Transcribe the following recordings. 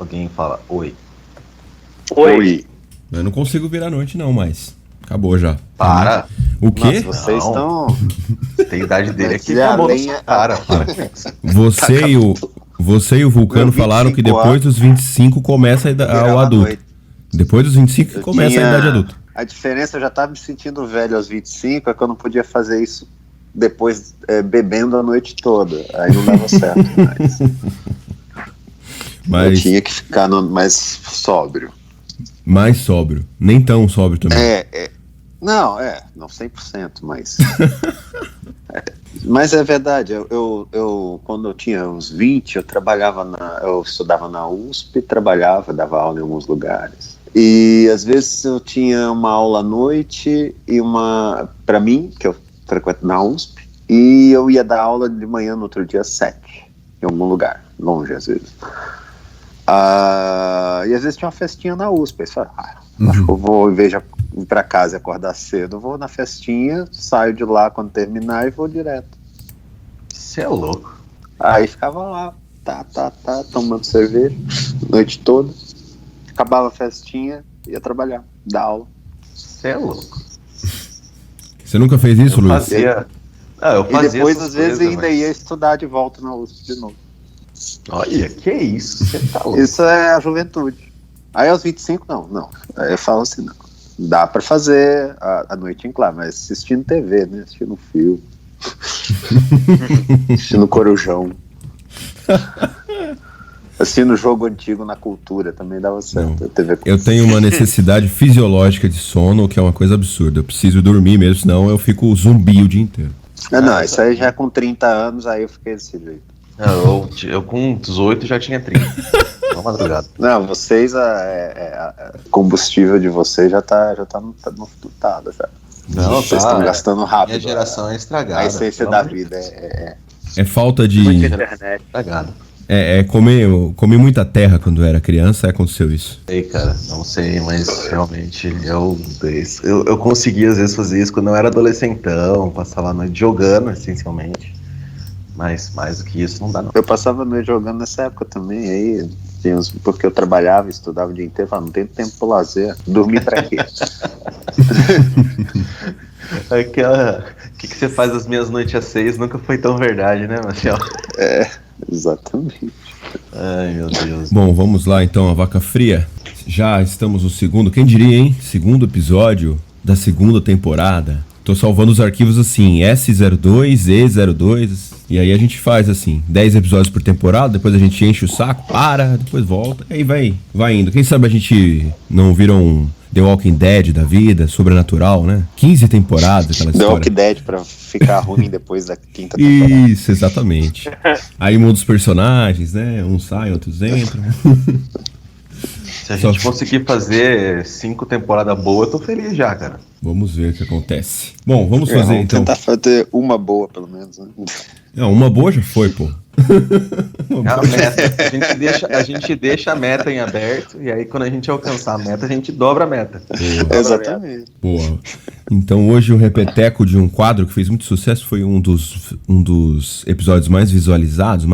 alguém fala oi. Oi. Eu não consigo virar à noite, não, mas acabou já. Para. O quê? Nossa, vocês Não. estão... Tem a idade dele aqui, Mas a acabou na lenha- sua cara. Para. Você e o Vulcano Meu, falaram que 25 depois dos 25 começa o Virava adulto. noite. Depois dos 25 que Eu começa tinha- a idade adulta. A diferença, eu já estava me sentindo velho aos 25, é que eu não podia fazer isso depois bebendo a noite toda. Aí não dava certo mais. Eu Mas tinha que ficar mais sóbrio. mais sóbrio. Nem tão sóbrio também. Não 100%, mas... Mas é verdade, eu quando eu tinha uns 20, eu estudava na USP, dava aula em alguns lugares. E às vezes eu tinha uma aula à noite e para mim, que eu frequento na USP, e eu ia dar aula de manhã no outro dia às 7, em algum lugar, longe às vezes. E às vezes tinha uma festinha na USP, aí você fala, acho que eu vou, em vez de ir pra casa e acordar cedo, eu vou na festinha, saio de lá quando terminar e vou direto. Você é louco. Aí ficava lá, tomando cerveja, noite toda, acabava a festinha, ia trabalhar, dar aula. Você é louco. Você nunca fez isso, Eu Luiz? fazia. Eu E fazia depois, essas às vezes, coisas, ainda mas- ia estudar de volta na USP de novo. Olha, que isso? Você tá louco. Isso é a juventude. Aí aos 25, não. Aí eu falo assim, não. Dá pra fazer a noite em claro, mas assistindo TV, né? Assistindo filme. Assistindo Corujão. Assistindo jogo antigo na Cultura também dava certo. Não. TV... Eu tenho uma necessidade fisiológica de sono, que é uma coisa absurda. Eu preciso dormir mesmo, senão eu fico zumbi o dia inteiro. Não, isso aí já com 30 anos, aí eu fiquei desse jeito. Eu com 18 já tinha 30. Uma madrugada. Não, vocês, combustível de vocês já tá no tutado, já. Não, Vocês estão gastando rápido. Minha geração é estragada. A essência pelo da amor de vida Deus. É falta de... muita internet. Estragada. Comi muita terra quando era criança, aconteceu isso. Sei, cara, não sei, mas realmente eu conseguia às vezes fazer isso quando eu era adolescentão, passava a noite jogando, essencialmente. Mas mais do que isso não dá, não. Eu passava a noite jogando nessa época também, aí porque eu trabalhava, estudava o dia inteiro, falava, não tenho tempo pro lazer, dormir pra quê? O que você faz às minhas noites às 6 nunca foi tão verdade, né, Marcelo? Exatamente. Ai, meu Deus. Bom, vamos lá então, a vaca fria. Já estamos no segundo, quem diria, hein? Segundo episódio da segunda temporada. Tô salvando os arquivos assim, S02, E02, e aí a gente faz assim, 10 episódios por temporada, depois a gente enche o saco, depois volta, e aí vai indo. Quem sabe a gente não vira um The Walking Dead da vida, sobrenatural, né? 15 temporadas, aquela The história. Walking Dead pra ficar ruim depois da quinta temporada. Isso, exatamente. Aí muda os personagens, né? Uns saem, outros entram. Se a gente conseguir fazer 5 temporadas boas, eu tô feliz já, cara. Vamos ver o que acontece. Bom, vamos fazer então. Tentar fazer uma boa, pelo menos, né? Não, uma boa já foi, pô. É a meta. A gente deixa a meta em aberto, e aí quando a gente alcançar a meta, a gente dobra a meta. Exatamente. Boa. Então hoje o repeteco de um quadro que fez muito sucesso foi um dos episódios mais visualizados,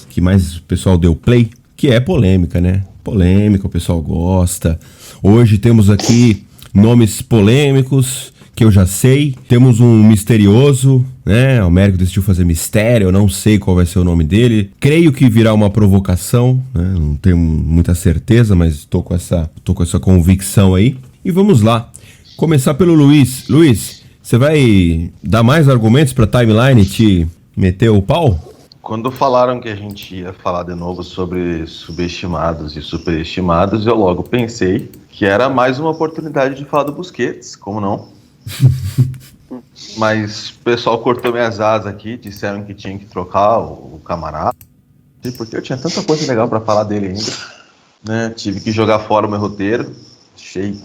que mais o pessoal deu play, que é polêmica, né? Polêmica, o pessoal gosta. Hoje temos aqui nomes polêmicos, que eu já sei. Temos um misterioso, né? O Américo decidiu fazer mistério, eu não sei qual vai ser o nome dele. Creio que virá uma provocação, né? Não tenho muita certeza, mas tô com essa convicção aí. E vamos lá. Começar pelo Luiz. Luiz, você vai dar mais argumentos pra timeline te meter o pau? Quando falaram que a gente ia falar de novo sobre subestimados e superestimados, eu logo pensei que era mais uma oportunidade de falar do Busquets, como não? Mas o pessoal cortou minhas asas aqui, disseram que tinha que trocar o camarada, porque eu tinha tanta coisa legal pra falar dele ainda, né? Tive que jogar fora o meu roteiro, achei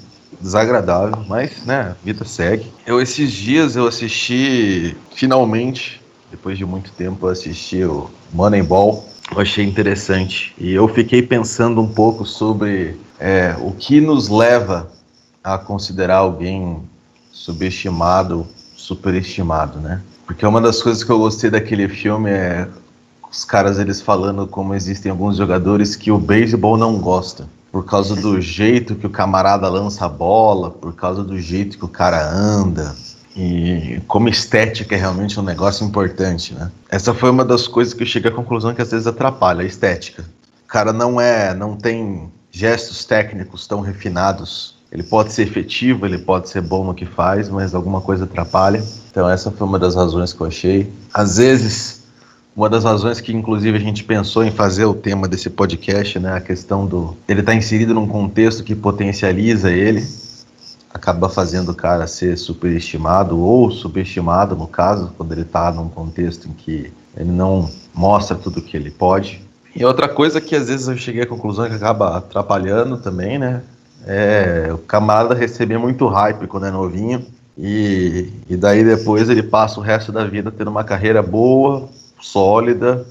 desagradável, mas, né, a vida segue. Esses dias eu assisti, finalmente, depois de muito tempo, eu assisti o Moneyball. Eu achei interessante. E eu fiquei pensando um pouco sobre o que nos leva a considerar alguém subestimado, superestimado, né? Porque uma das coisas que eu gostei daquele filme é os caras eles falando como existem alguns jogadores que o beisebol não gosta. Por causa do jeito que o camarada lança a bola, por causa do jeito que o cara anda. E como estética é realmente um negócio importante, né? Essa foi uma das coisas que eu cheguei à conclusão que às vezes atrapalha, a estética. O cara não tem gestos técnicos tão refinados. Ele pode ser efetivo, ele pode ser bom no que faz, mas alguma coisa atrapalha. Então essa foi uma das razões que eu achei. Às vezes, uma das razões que inclusive a gente pensou em fazer o tema desse podcast, né? A questão ele estar inserido num contexto que potencializa ele, acaba fazendo o cara ser superestimado ou subestimado, no caso, quando ele está num contexto em que ele não mostra tudo o que ele pode. E outra coisa que às vezes eu cheguei à conclusão que acaba atrapalhando também, né? É o camarada receber muito hype quando é novinho e daí depois ele passa o resto da vida tendo uma carreira boa, sólida,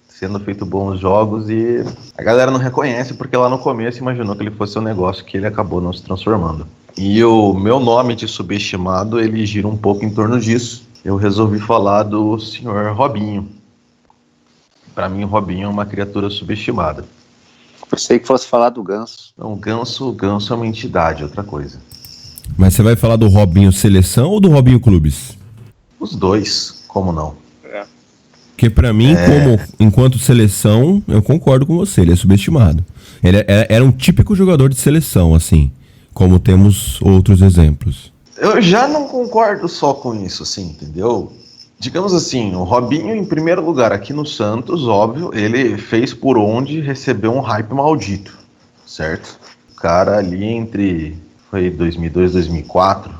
sendo feito bons jogos e a galera não reconhece porque lá no começo imaginou que ele fosse um negócio que ele acabou não se transformando. E o meu nome de subestimado, ele gira um pouco em torno disso. Eu resolvi falar do senhor Robinho. Para mim, o Robinho é uma criatura subestimada. Pensei que fosse falar do Ganso. Não, o Ganso é uma entidade, outra coisa. Mas você vai falar do Robinho Seleção ou do Robinho Clubes? Os dois, como não? Porque pra mim, enquanto seleção, eu concordo com você, ele é subestimado. Ele era um típico jogador de seleção, assim, como temos outros exemplos. Eu já não concordo só com isso, assim, entendeu? Digamos assim, o Robinho, em primeiro lugar, aqui no Santos, óbvio, ele fez por onde recebeu um hype maldito, certo? O cara ali foi 2002, 2004,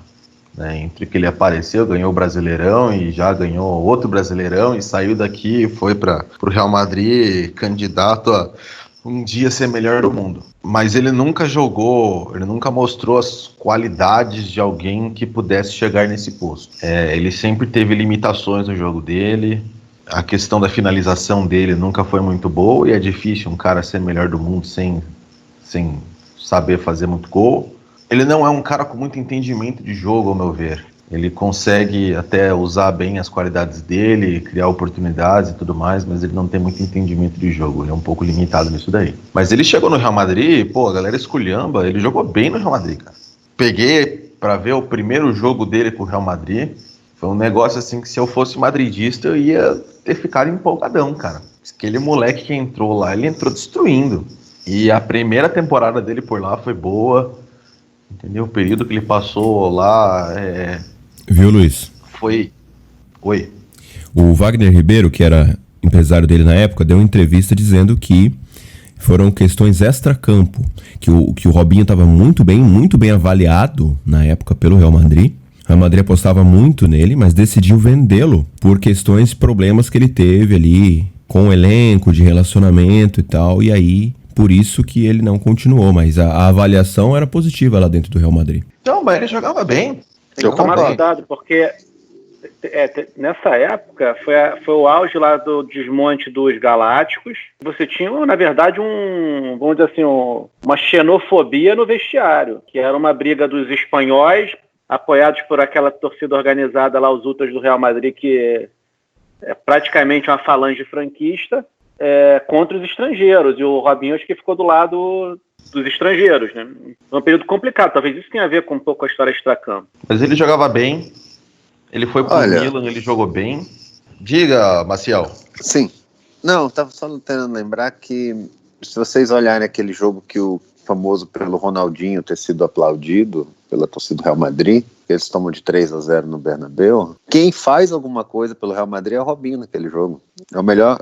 né, entre que ele apareceu, ganhou o Brasileirão e já ganhou outro Brasileirão e saiu daqui e foi para o Real Madrid, candidato a um dia ser melhor do mundo. Mas ele nunca mostrou as qualidades de alguém que pudesse chegar nesse posto. Ele sempre teve limitações no jogo dele, a questão da finalização dele nunca foi muito boa e é difícil um cara ser melhor do mundo sem saber fazer muito gol. Ele não é um cara com muito entendimento de jogo, ao meu ver. Ele consegue até usar bem as qualidades dele, criar oportunidades e tudo mais, mas ele não tem muito entendimento de jogo. Ele é um pouco limitado nisso daí. Mas ele chegou no Real Madrid, a galera esculhamba, ele jogou bem no Real Madrid, cara. Peguei pra ver o primeiro jogo dele com o Real Madrid. Foi um negócio assim que se eu fosse madridista eu ia ter ficado empolgadão, cara. Aquele moleque que entrou lá, ele entrou destruindo. E a primeira temporada dele por lá foi boa. Entendeu? O período que ele passou lá... Viu, Luiz? Foi... Oi? O Wagner Ribeiro, que era empresário dele na época, deu uma entrevista dizendo que foram questões extra-campo, que o Robinho estava muito bem avaliado na época pelo Real Madrid. O Real Madrid apostava muito nele, mas decidiu vendê-lo por problemas que ele teve ali com o elenco, de relacionamento e tal, e aí... Por isso que ele não continuou, mas a avaliação era positiva lá dentro do Real Madrid. Não, mas ele jogava bem. Tem que tomar cuidado, porque nessa época foi o auge lá do desmonte dos Galácticos. Você tinha, na verdade, vamos dizer assim, uma xenofobia no vestiário, que era uma briga dos espanhóis, apoiados por aquela torcida organizada lá, os Ultras do Real Madrid, que é praticamente uma falange franquista, contra os estrangeiros, e o Robinho acho que ficou do lado dos estrangeiros, né? Foi um período complicado, talvez isso tenha a ver com um pouco a história extracampo. Mas ele jogava bem, ele foi pro Milan, ele jogou bem. Diga, Maciel. Sim. Não, estava só tentando lembrar que se vocês olharem aquele jogo que o famoso pelo Ronaldinho ter sido aplaudido pela torcida do Real Madrid, eles tomam de 3-0 no Bernabéu, quem faz alguma coisa pelo Real Madrid é o Robinho naquele jogo. É o melhor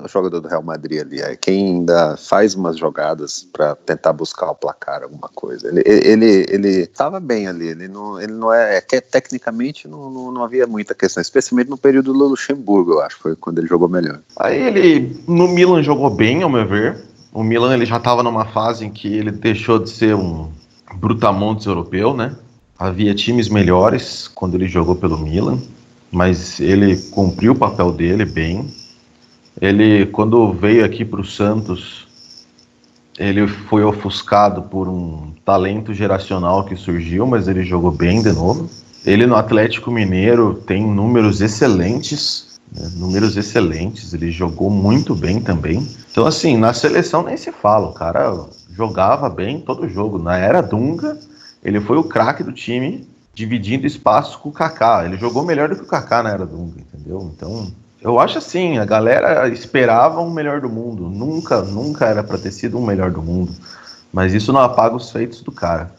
jogador do Real Madrid ali, é quem ainda faz umas jogadas para tentar buscar o placar, alguma coisa. Ele estava bem ali, ele não é que tecnicamente não havia muita questão, especialmente no período do Luxemburgo, eu acho, foi quando ele jogou melhor. Aí ele, no Milan, jogou bem, ao meu ver. O Milan ele já estava numa fase em que ele deixou de ser um brutamontes europeu, né? Havia times melhores quando ele jogou pelo Milan, mas ele cumpriu o papel dele bem. Ele, quando veio aqui para o Santos, ele foi ofuscado por um talento geracional que surgiu, mas ele jogou bem de novo. Ele no Atlético Mineiro tem números excelentes né? Números excelentes, ele jogou muito bem também. Então, assim, na seleção nem se fala, o cara jogava bem todo jogo. Na era Dunga, ele foi o craque do time, dividindo espaço com o Kaká. Ele jogou melhor do que o Kaká na era Dunga, entendeu? Então, eu acho assim, a galera esperava um melhor do mundo. Nunca era para ter sido um melhor do mundo. Mas isso não apaga os feitos do cara.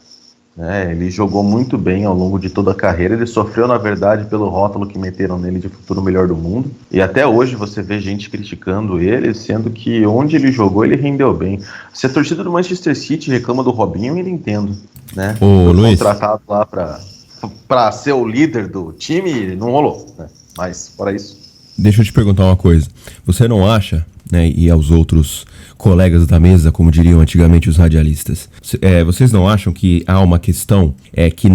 Ele jogou muito bem ao longo de toda a carreira. Ele sofreu, na verdade, pelo rótulo que meteram nele de futuro melhor do mundo. E até hoje você vê gente criticando ele, sendo que onde ele jogou, ele rendeu bem. Se a torcida do Manchester City reclama do Robinho, eu ainda entendo, né? Ô, Luiz, contratado lá pra ser o líder do time, não rolou, né? Mas, fora isso... deixa eu te perguntar uma coisa. Você não acha, né, e aos outros colegas da mesa, como diriam antigamente os radialistas, vocês não acham que há uma questão que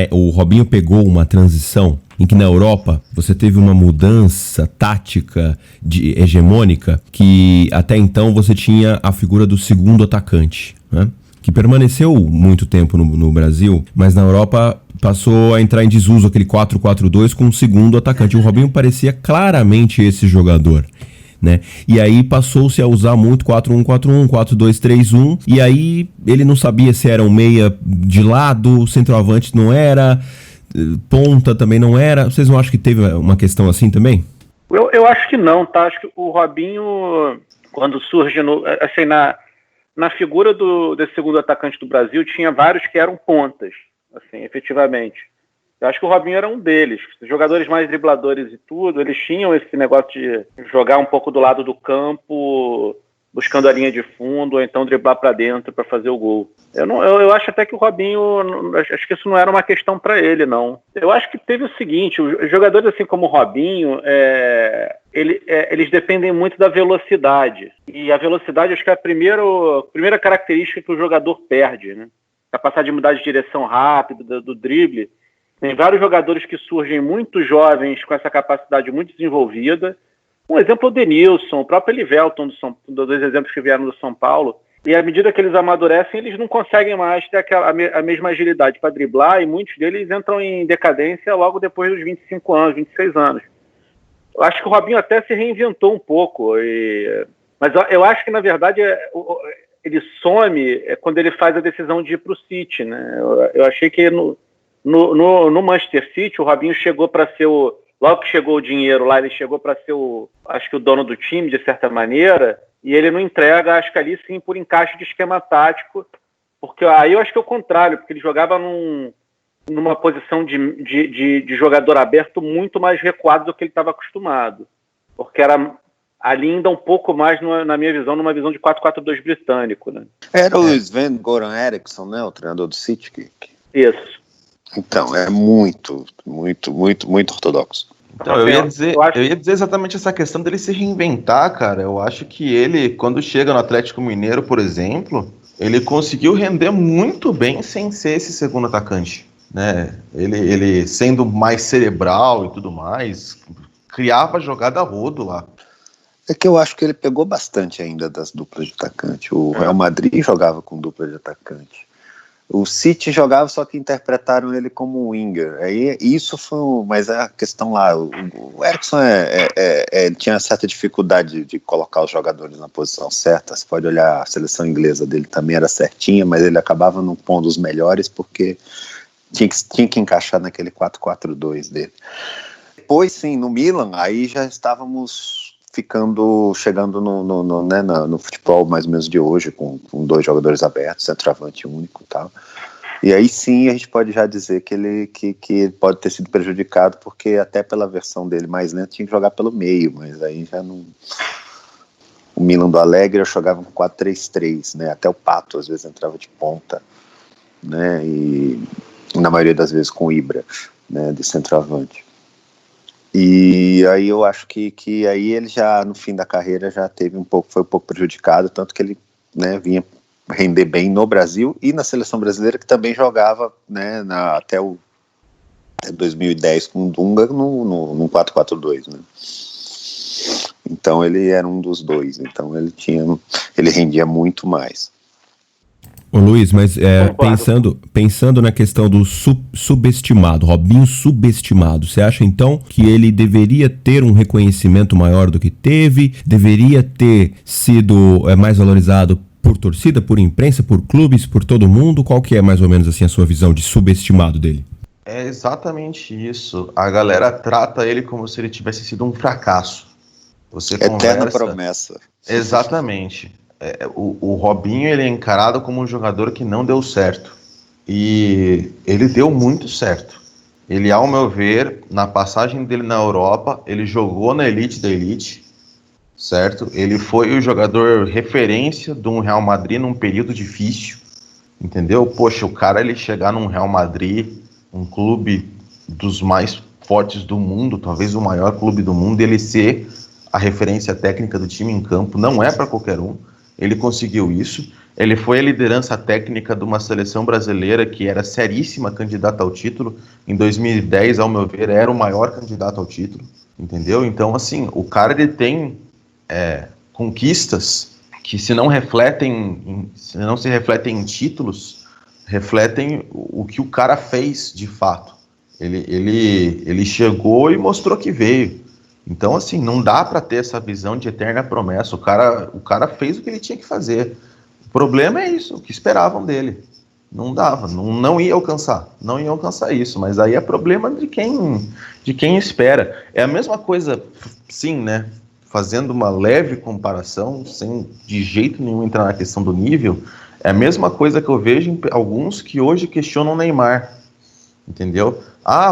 o Robinho pegou uma transição em que na Europa você teve uma mudança tática hegemônica que até então você tinha a figura do segundo atacante, né? Que permaneceu muito tempo no Brasil, mas na Europa passou a entrar em desuso aquele 4-4-2 com um segundo atacante. O Robinho parecia claramente esse jogador, né? E aí passou-se a usar muito 4-1-4-1, 4-2-3-1, e aí ele não sabia se era um meia de lado, centroavante não era, ponta também não era. Vocês não acham que teve uma questão assim também? Eu acho que não, tá? Acho que o Robinho, quando surge na figura desse segundo atacante do Brasil, tinha vários que eram pontas, assim, efetivamente. Eu acho que o Robinho era um deles. Os jogadores mais dribladores e tudo, eles tinham esse negócio de jogar um pouco do lado do campo, buscando a linha de fundo, ou então driblar para dentro para fazer o gol. Eu acho até que o Robinho, acho que isso não era uma questão para ele, não. Eu acho que teve o seguinte, os jogadores assim como o Robinho, eles dependem muito da velocidade. E a velocidade, acho que é a primeira característica que o jogador perde, né? Capacidade de mudar de direção rápido, do drible. Tem vários jogadores que surgem muito jovens com essa capacidade muito desenvolvida. Um exemplo é o Denilson, o próprio Elivelton, dois exemplos que vieram do São Paulo. E à medida que eles amadurecem, eles não conseguem mais ter a mesma agilidade para driblar, e muitos deles entram em decadência logo depois dos 25 anos, 26 anos. Eu acho que o Robinho até se reinventou um pouco, mas eu acho que, na verdade, ele some quando ele faz a decisão de ir para o City, né? Eu achei que no Manchester City, o Robinho chegou para ser logo que chegou o dinheiro lá, ele chegou para ser acho que o dono do time, de certa maneira, e ele não entrega, acho que ali sim, por encaixe de esquema tático, porque aí eu acho que é o contrário, porque ele jogava numa posição de jogador aberto muito mais recuado do que ele estava acostumado, porque era ali ainda um pouco mais, na minha visão, numa visão de 4-4-2 britânico, né? Era o Sven-Goran Eriksson, né, o treinador do City? Isso. Então, é muito, muito, muito, muito ortodoxo. Então, eu ia dizer exatamente essa questão dele se reinventar, cara. Eu acho que ele, quando chega no Atlético Mineiro, por exemplo, ele conseguiu render muito bem sem ser esse segundo atacante, né? Ele sendo mais cerebral e tudo mais, criava jogada a rodo lá. É que eu acho que ele pegou bastante ainda das duplas de atacante. O Real Madrid jogava com dupla de atacante. O City jogava, só que interpretaram ele como winger. Aí isso foi, mas a questão lá, o Eriksson tinha certa dificuldade de colocar os jogadores na posição certa. Você pode olhar, a seleção inglesa dele também era certinha, mas ele acabava não pondo os melhores porque tinha que encaixar naquele 4-4-2 dele. Depois, sim, no Milan, aí já estávamos chegando no futebol mais ou menos de hoje, com dois jogadores abertos, centroavante único e tal. E aí sim a gente pode já dizer que ele pode ter sido prejudicado, porque até pela versão dele mais lenta tinha que jogar pelo meio, mas aí já não... O Milan do Allegri jogava com 4-3-3, né? Até o Pato às vezes entrava de ponta, né? E na maioria das vezes com o Ibra, né? De centroavante. E aí eu acho que aí ele já, no fim da carreira, já foi um pouco prejudicado, tanto que ele, né, vinha render bem no Brasil e na seleção brasileira, que também jogava, né, até 2010 com o Dunga no 4-4-2, né. Então ele era um dos dois, então ele rendia muito mais. Ô Luiz, mas Concordo. pensando na questão do subestimado, Robinho subestimado, você acha então que ele deveria ter um reconhecimento maior do que teve? Deveria ter sido mais valorizado por torcida, por imprensa, por clubes, por todo mundo? Qual que é mais ou menos assim a sua visão de subestimado dele? É exatamente isso. A galera trata ele como se ele tivesse sido um fracasso. Você Eterna conversa... promessa. Exatamente. O Robinho, ele é encarado como um jogador que não deu certo. E ele deu muito certo. Ele, ao meu ver, na passagem dele na Europa, ele jogou na elite da elite, certo? Ele foi o jogador referência de um Real Madrid num período difícil, entendeu? Poxa, o cara, ele chegar num Real Madrid, um clube dos mais fortes do mundo, talvez o maior clube do mundo, ele ser a referência técnica do time em campo, não é para qualquer um. Ele conseguiu isso. Ele foi a liderança técnica de uma seleção brasileira que era seríssima candidata ao título. Em 2010, ao meu ver, era o maior candidato ao título, entendeu? Então, assim, o cara, ele tem conquistas que, se não se refletem em títulos, refletem o que o cara fez de fato. Ele chegou e mostrou que veio. Então, assim, não dá para ter essa visão de eterna promessa. O cara fez o que ele tinha que fazer. O problema é isso, o que esperavam dele. Não dava, não ia alcançar. Não ia alcançar isso, mas aí é problema de quem espera. É a mesma coisa, sim, né? Fazendo uma leve comparação, sem de jeito nenhum entrar na questão do nível, é a mesma coisa que eu vejo em alguns que hoje questionam o Neymar. Entendeu?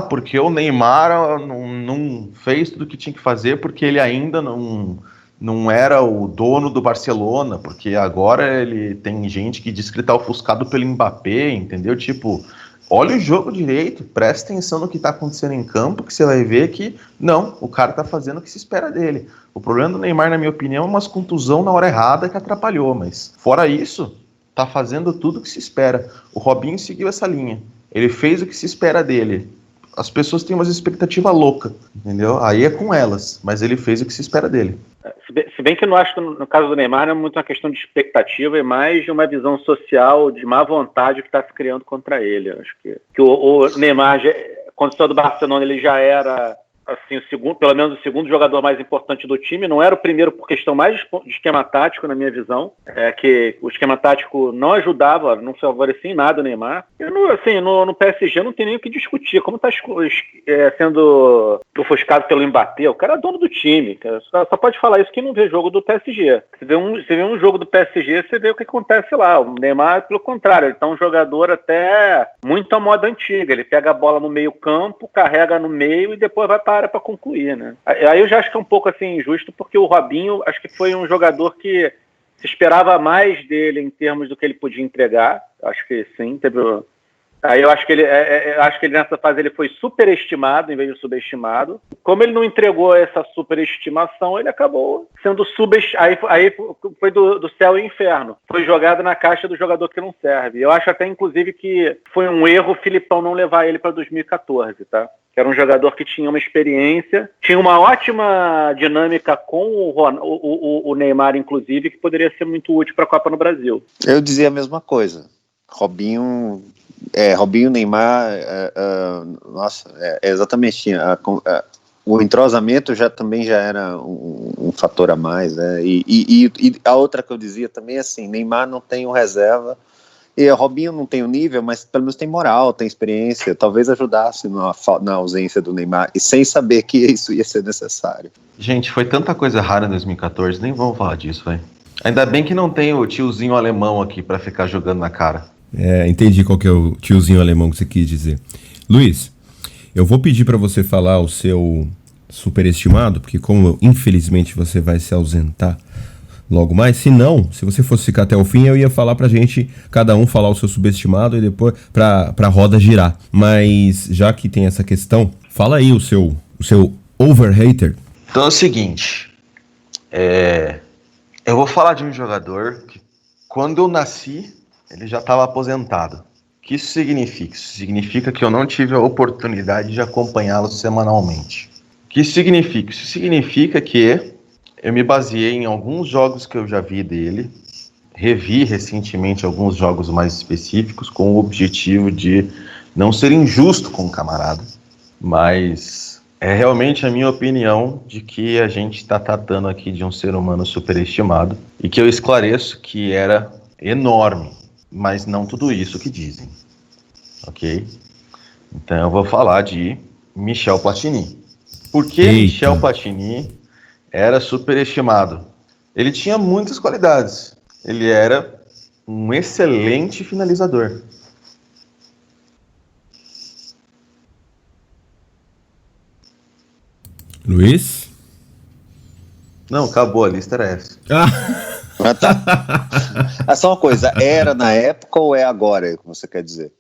Porque o Neymar não fez tudo o que tinha que fazer porque ele ainda não era o dono do Barcelona, porque agora ele tem gente que diz que ele tá ofuscado pelo Mbappé, entendeu? Tipo, olha o jogo direito, presta atenção no que tá acontecendo em campo, que você vai ver que, não, o cara tá fazendo o que se espera dele. O problema do Neymar, na minha opinião, é umas contusão na hora errada que atrapalhou, mas fora isso, tá fazendo tudo o que se espera. O Robinho seguiu essa linha. Ele fez o que se espera dele. As pessoas têm umas expectativas loucas, entendeu? Aí é com elas, mas ele fez o que se espera dele. Se bem que eu não acho que no caso do Neymar não é muito uma questão de expectativa, é mais de uma visão social, de má vontade que está se criando contra ele. Eu acho que o Neymar, quando saiu do Barcelona, ele já era, assim, pelo menos o segundo jogador mais importante do time. Não era o primeiro por questão mais de esquema tático, na minha visão. Que o esquema tático não ajudava, não favorecia em nada o Neymar. No PSG não tem nem o que discutir. Como está sendo ofuscado pelo Mbappé, o cara é dono do time. Só pode falar isso quem não vê jogo do PSG. Você vê um jogo do PSG, você vê o que acontece lá. O Neymar, pelo contrário, ele tá um jogador até muito à moda antiga. Ele pega a bola no meio campo, carrega no meio e depois vai para a área para concluir, né? Aí eu já acho que é um pouco assim injusto, porque o Robinho acho que foi um jogador que se esperava mais dele em termos do que ele podia entregar. Acho que sim, teve. Aí eu acho que ele nessa fase ele foi superestimado em vez de subestimado. Como ele não entregou essa superestimação, ele acabou sendo subestimado. Aí foi do céu e inferno. Foi jogado na caixa do jogador que não serve. Eu acho até, inclusive, que foi um erro o Filipão não levar ele para 2014, tá? Que era um jogador que tinha uma experiência, tinha uma ótima dinâmica com o Neymar, inclusive, que poderia ser muito útil para a Copa no Brasil. Eu dizia a mesma coisa. Robinho, Neymar, exatamente. O entrosamento também já era um fator a mais, né? E a outra que eu dizia também é assim: Neymar não tem o reserva. E Robinho não tem o nível, mas pelo menos tem moral, tem experiência, talvez ajudasse na ausência do Neymar, e sem saber que isso ia ser necessário. Gente, foi tanta coisa rara em 2014, nem vamos falar disso, velho. Ainda bem que não tem o tiozinho alemão aqui pra ficar jogando na cara. Entendi qual que é o tiozinho alemão que você quis dizer. Luiz, eu vou pedir pra você falar o seu superestimado, porque como infelizmente você vai se ausentar logo mais, se você fosse ficar até o fim, eu ia falar pra gente, cada um falar o seu subestimado e depois pra roda girar. Mas já que tem essa questão, fala aí o seu overhater. Então é o seguinte, eu vou falar de um jogador que, quando eu nasci, ele já estava aposentado. O que isso significa? Isso significa que eu não tive a oportunidade de acompanhá-lo semanalmente. O que isso significa? Isso significa que eu me baseei em alguns jogos que eu já vi dele, revi recentemente alguns jogos mais específicos com o objetivo de não ser injusto com o camarada, mas é realmente a minha opinião de que a gente está tratando aqui de um ser humano superestimado e que eu esclareço que era enorme, mas não tudo isso que dizem, ok? Então eu vou falar de Michel Platini. Por que Michel Platini era superestimado? Ele tinha muitas qualidades. Ele era um excelente finalizador. Luiz? Não, acabou, a lista era essa. Ah, tá. É só uma coisa, era na época ou é agora, é o que você quer dizer?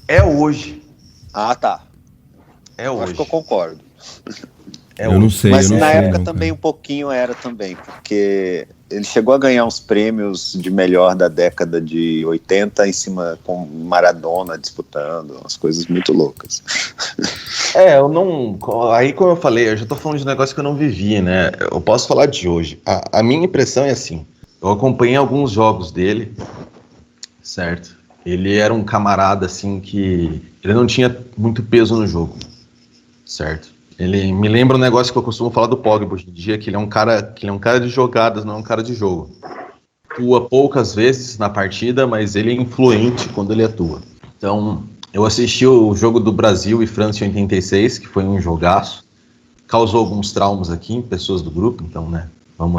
É hoje. Ah, tá. É Eu hoje. acho que eu concordo. É eu hoje. não sei. Mas eu não na sei, época não, também cara. um pouquinho era também, porque ele chegou a ganhar uns prêmios de melhor da década de 80 em cima com Maradona disputando, umas coisas muito loucas. Eu não. Aí, como eu falei, eu já tô falando de um negócio que eu não vivi, né? Eu posso falar de hoje. A minha impressão é assim: eu acompanhei alguns jogos dele, certo? Ele era um camarada, assim, que. Ele não tinha muito peso no jogo, certo? Ele me lembra um negócio que eu costumo falar do Pogba hoje em dia, que ele é um cara de jogadas, não é um cara de jogo. Atua poucas vezes na partida, mas ele é influente quando ele atua. Então, eu assisti o jogo do Brasil e França em 86, que foi um jogaço. Causou alguns traumas aqui em pessoas do grupo, então, né, não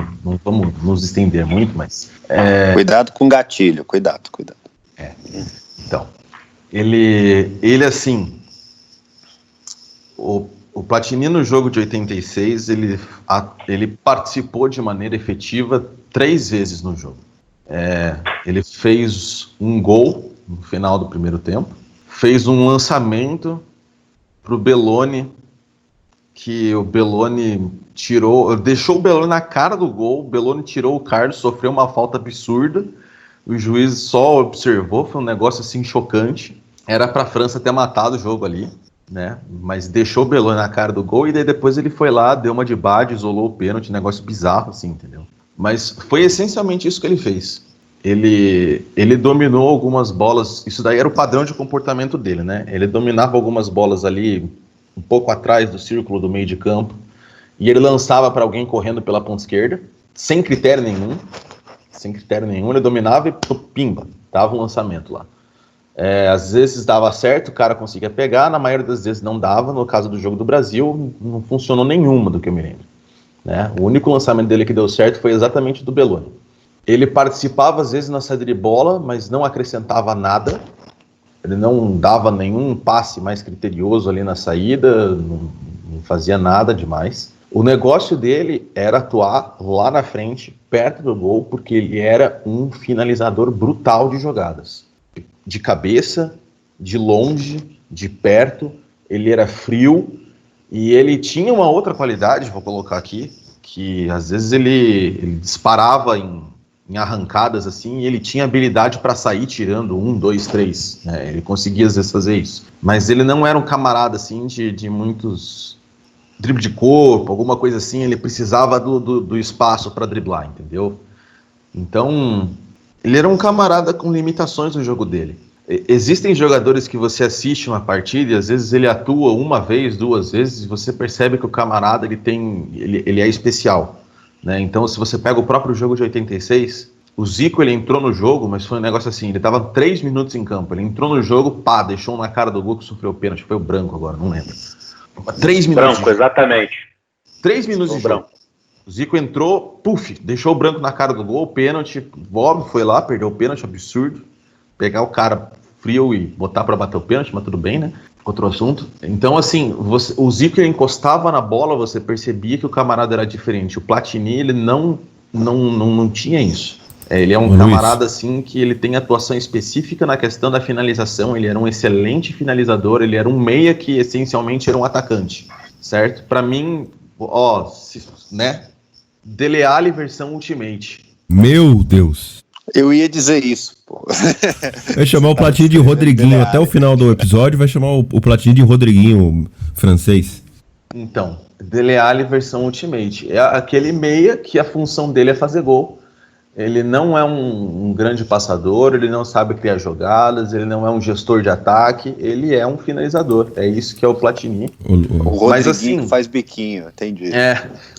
vamos nos estender muito, mas... Cuidado com o gatilho, cuidado. Então, ele assim... O Platini no jogo de 86, ele participou de maneira efetiva 3 vezes no jogo. Ele fez um gol no final do primeiro tempo, fez um lançamento para o Belloni, que o Belloni deixou o Belloni na cara do gol, o Belloni tirou o Carlos, sofreu uma falta absurda, o juiz só observou, foi um negócio assim chocante, era para a França ter matado o jogo ali, né? Mas deixou o Belloni na cara do gol e daí depois ele foi lá, deu uma de Bade, isolou o pênalti, negócio bizarro assim, entendeu? Mas foi essencialmente isso que ele fez. Ele dominou algumas bolas, isso daí era o padrão de comportamento dele, né? Ele dominava algumas bolas ali um pouco atrás do círculo do meio de campo e ele lançava para alguém correndo pela ponta esquerda, sem critério nenhum, ele dominava e pimba, dava um lançamento lá. Às vezes dava certo, o cara conseguia pegar, na maioria das vezes não dava. No caso do jogo do Brasil, não funcionou nenhuma do que eu me lembro, né? O único lançamento dele que deu certo foi exatamente o do Belloni. Ele participava às vezes na saída de bola, mas não acrescentava nada. Ele não dava nenhum passe mais criterioso ali na saída, não fazia nada demais. O negócio dele era atuar lá na frente, perto do gol, porque ele era um finalizador brutal de jogadas. De cabeça, de longe, de perto, ele era frio e ele tinha uma outra qualidade, vou colocar aqui, que às vezes ele disparava em arrancadas assim e ele tinha habilidade para sair tirando 1, 2, 3, né? Ele conseguia às vezes fazer isso, mas ele não era um camarada assim de muitos drible de corpo, alguma coisa assim, ele precisava do espaço para driblar, entendeu? Então... ele era um camarada com limitações no jogo dele. Existem jogadores que você assiste uma partida e às vezes ele atua uma vez, 2 vezes e você percebe que o camarada ele é especial, né? Então, se você pega o próprio jogo de 86, o Zico ele entrou no jogo, mas foi um negócio assim, ele estava 3 minutos em campo, ele entrou no jogo, deixou na cara do gol que sofreu o pênalti, foi o Branco agora, não lembro. 3 minutos. Branco, exatamente. 3 minutos de jogo. O Zico entrou, deixou o Branco na cara do gol, pênalti, Bob foi lá, perdeu o pênalti, absurdo. Pegar o cara frio e botar pra bater o pênalti, mas tudo bem, né? Outro assunto. Então, assim, o Zico ele encostava na bola, você percebia que o camarada era diferente. O Platini, ele não tinha isso. Ele é um camarada, assim, que ele tem atuação específica na questão da finalização, ele era um excelente finalizador, ele era um meia que, essencialmente, era um atacante, certo? Pra mim, né? Dele Alli versão Ultimate. Meu Deus. Eu ia dizer isso, pô. Vai chamar o Platini de Rodriguinho. Até o final do episódio vai chamar o Platini de Rodriguinho francês. Então, Dele Alli versão Ultimate. É aquele meia que a função dele é fazer gol. ele não é um grande passador, ele não sabe criar jogadas, ele não é um gestor de ataque, ele é um finalizador. É isso que é o Platini. O Rodriguinho Mas assim, que faz biquinho, entendi.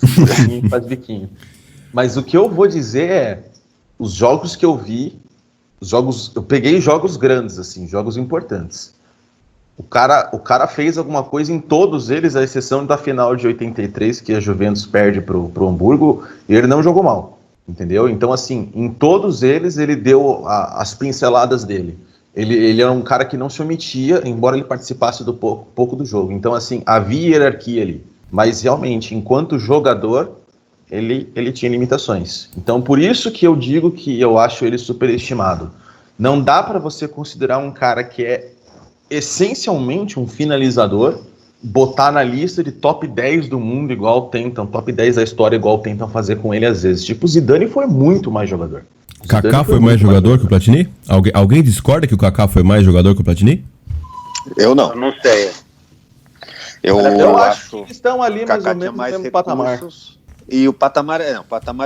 O Platini que faz biquinho. Mas o que eu vou dizer é, os jogos que eu vi, eu peguei jogos grandes, assim, jogos importantes. O cara fez alguma coisa em todos eles, à exceção da final de 83, que a Juventus perde pro Hamburgo, e ele não jogou mal, entendeu? Então, assim, em todos eles, ele deu as pinceladas dele. Ele era um cara que não se omitia, embora ele participasse do pouco do jogo. Então, assim, havia hierarquia ali. Mas, realmente, enquanto jogador, ele tinha limitações. Então, por isso que eu digo que eu acho ele superestimado. Não dá para você considerar um cara que é essencialmente um finalizador, botar na lista de top 10 do mundo igual tentam, top 10 da história igual tentam fazer com ele às vezes. Tipo, o Zidane foi muito mais jogador. Kaká foi mais jogador que o Platini? Alguém discorda que o Kaká foi mais jogador que o Platini? Eu não. Eu não sei. Eu acho que eles estão ali mais ou menos no mesmo patamar. E o patamar,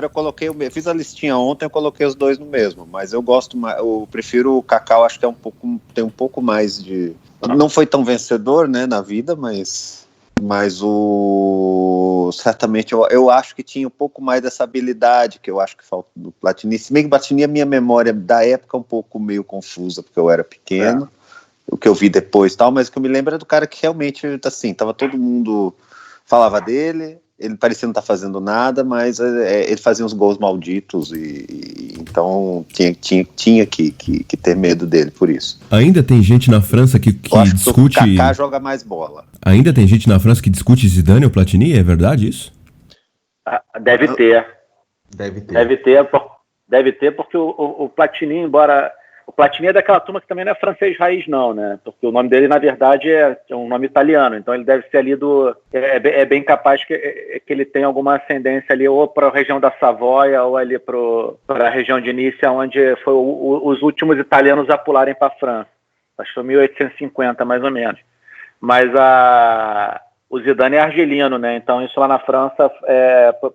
eu coloquei, eu fiz a listinha ontem, eu coloquei os dois no mesmo, mas eu gosto mais, eu prefiro o Kaká, eu acho que tem um pouco mais de, não foi tão vencedor, né, na vida, mas certamente eu acho que tinha um pouco mais dessa habilidade que eu acho que falta do Platini, se bem que Platini, a minha memória da época é um pouco meio confusa, porque eu era pequeno, o que eu vi depois e tal, mas o que eu me lembro é do cara que realmente, assim, tava todo mundo, falava dele, ele parecia não estar fazendo nada, mas ele fazia uns gols malditos e então tinha que ter medo dele por isso. Ainda tem gente na França que discute... Que o Kaká joga mais bola. Ainda tem gente na França que discute Zidane ou Platini? É verdade isso? Deve ter. Deve ter porque o Platini, embora... O Platini é daquela turma que também não é francês raiz, não, né? Porque o nome dele, na verdade, é um nome italiano. Então, ele deve ser ali É bem capaz que ele tenha alguma ascendência ali, ou para a região da Savoia, ou ali para a região de Nice, onde foi os últimos italianos a pularem para a França. Acho que foi 1850, mais ou menos. Mas o Zidane é argelino, né? Então, isso lá na França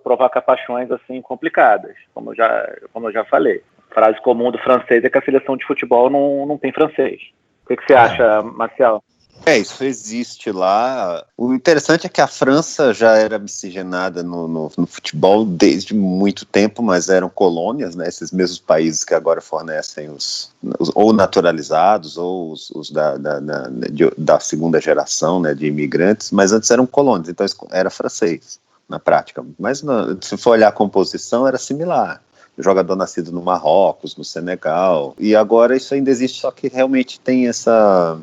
provoca paixões, assim, complicadas, como eu já falei. A frase comum do francês é que a seleção de futebol não tem francês. O que você acha, Marcelo? Isso existe lá. O interessante é que a França já era miscigenada no futebol desde muito tempo, mas eram colônias, né? Esses mesmos países que agora fornecem os ou naturalizados ou os da segunda geração, né, de imigrantes, mas antes eram colônias, então era francês na prática. Mas se for olhar a composição, era similar. Jogador nascido no Marrocos, no Senegal, e agora isso ainda existe, só que realmente tem essa,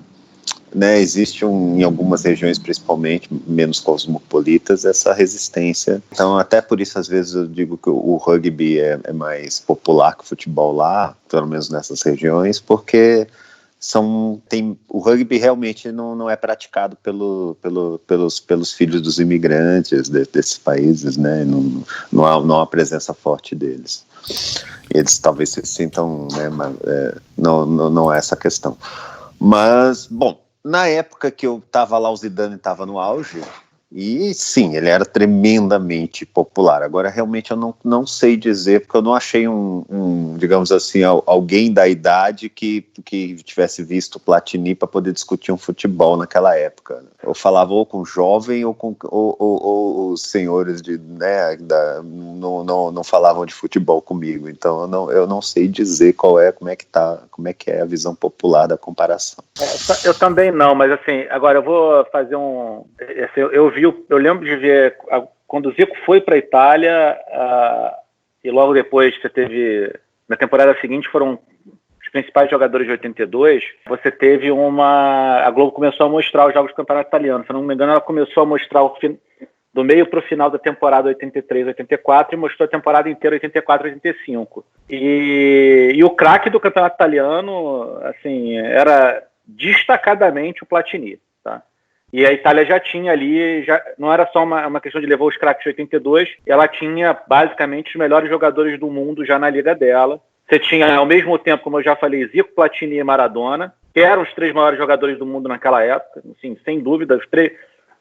né, existe em algumas regiões, principalmente menos cosmopolitas, essa resistência. Então, até por isso, às vezes eu digo que o rugby é mais popular que o futebol lá, pelo menos nessas regiões, porque o rugby realmente não é praticado pelos filhos dos imigrantes desses países, né? Não há uma presença forte deles. Eles talvez se sintam, né, não é essa questão. Mas, bom, na época que eu estava lá, o Zidane estava no auge, e sim, ele era tremendamente popular. Agora, realmente, eu não sei dizer, porque eu não achei digamos assim, alguém da idade que tivesse visto Platini para poder discutir um futebol naquela época. Eu falava ou com jovem ou com os senhores não falavam de futebol comigo. Então, eu não sei dizer como é que é a visão popular da comparação. Eu também não, mas assim, agora eu vou fazer eu lembro de ver quando o Zico foi para a Itália e logo depois você teve, na temporada seguinte foram os principais jogadores de 82, você teve a Globo começou a mostrar os jogos do campeonato italiano, se não me engano ela começou a mostrar do meio para o final da temporada 83-84 e mostrou a temporada inteira 84-85. E o craque do campeonato italiano, assim, era destacadamente o Platini, tá? E a Itália já tinha ali, não era só uma questão de levar os craques de 82, ela tinha basicamente os melhores jogadores do mundo já na liga dela. Você tinha, ao mesmo tempo, como eu já falei, Zico, Platini e Maradona, que eram os três maiores jogadores do mundo naquela época, assim, sem dúvida,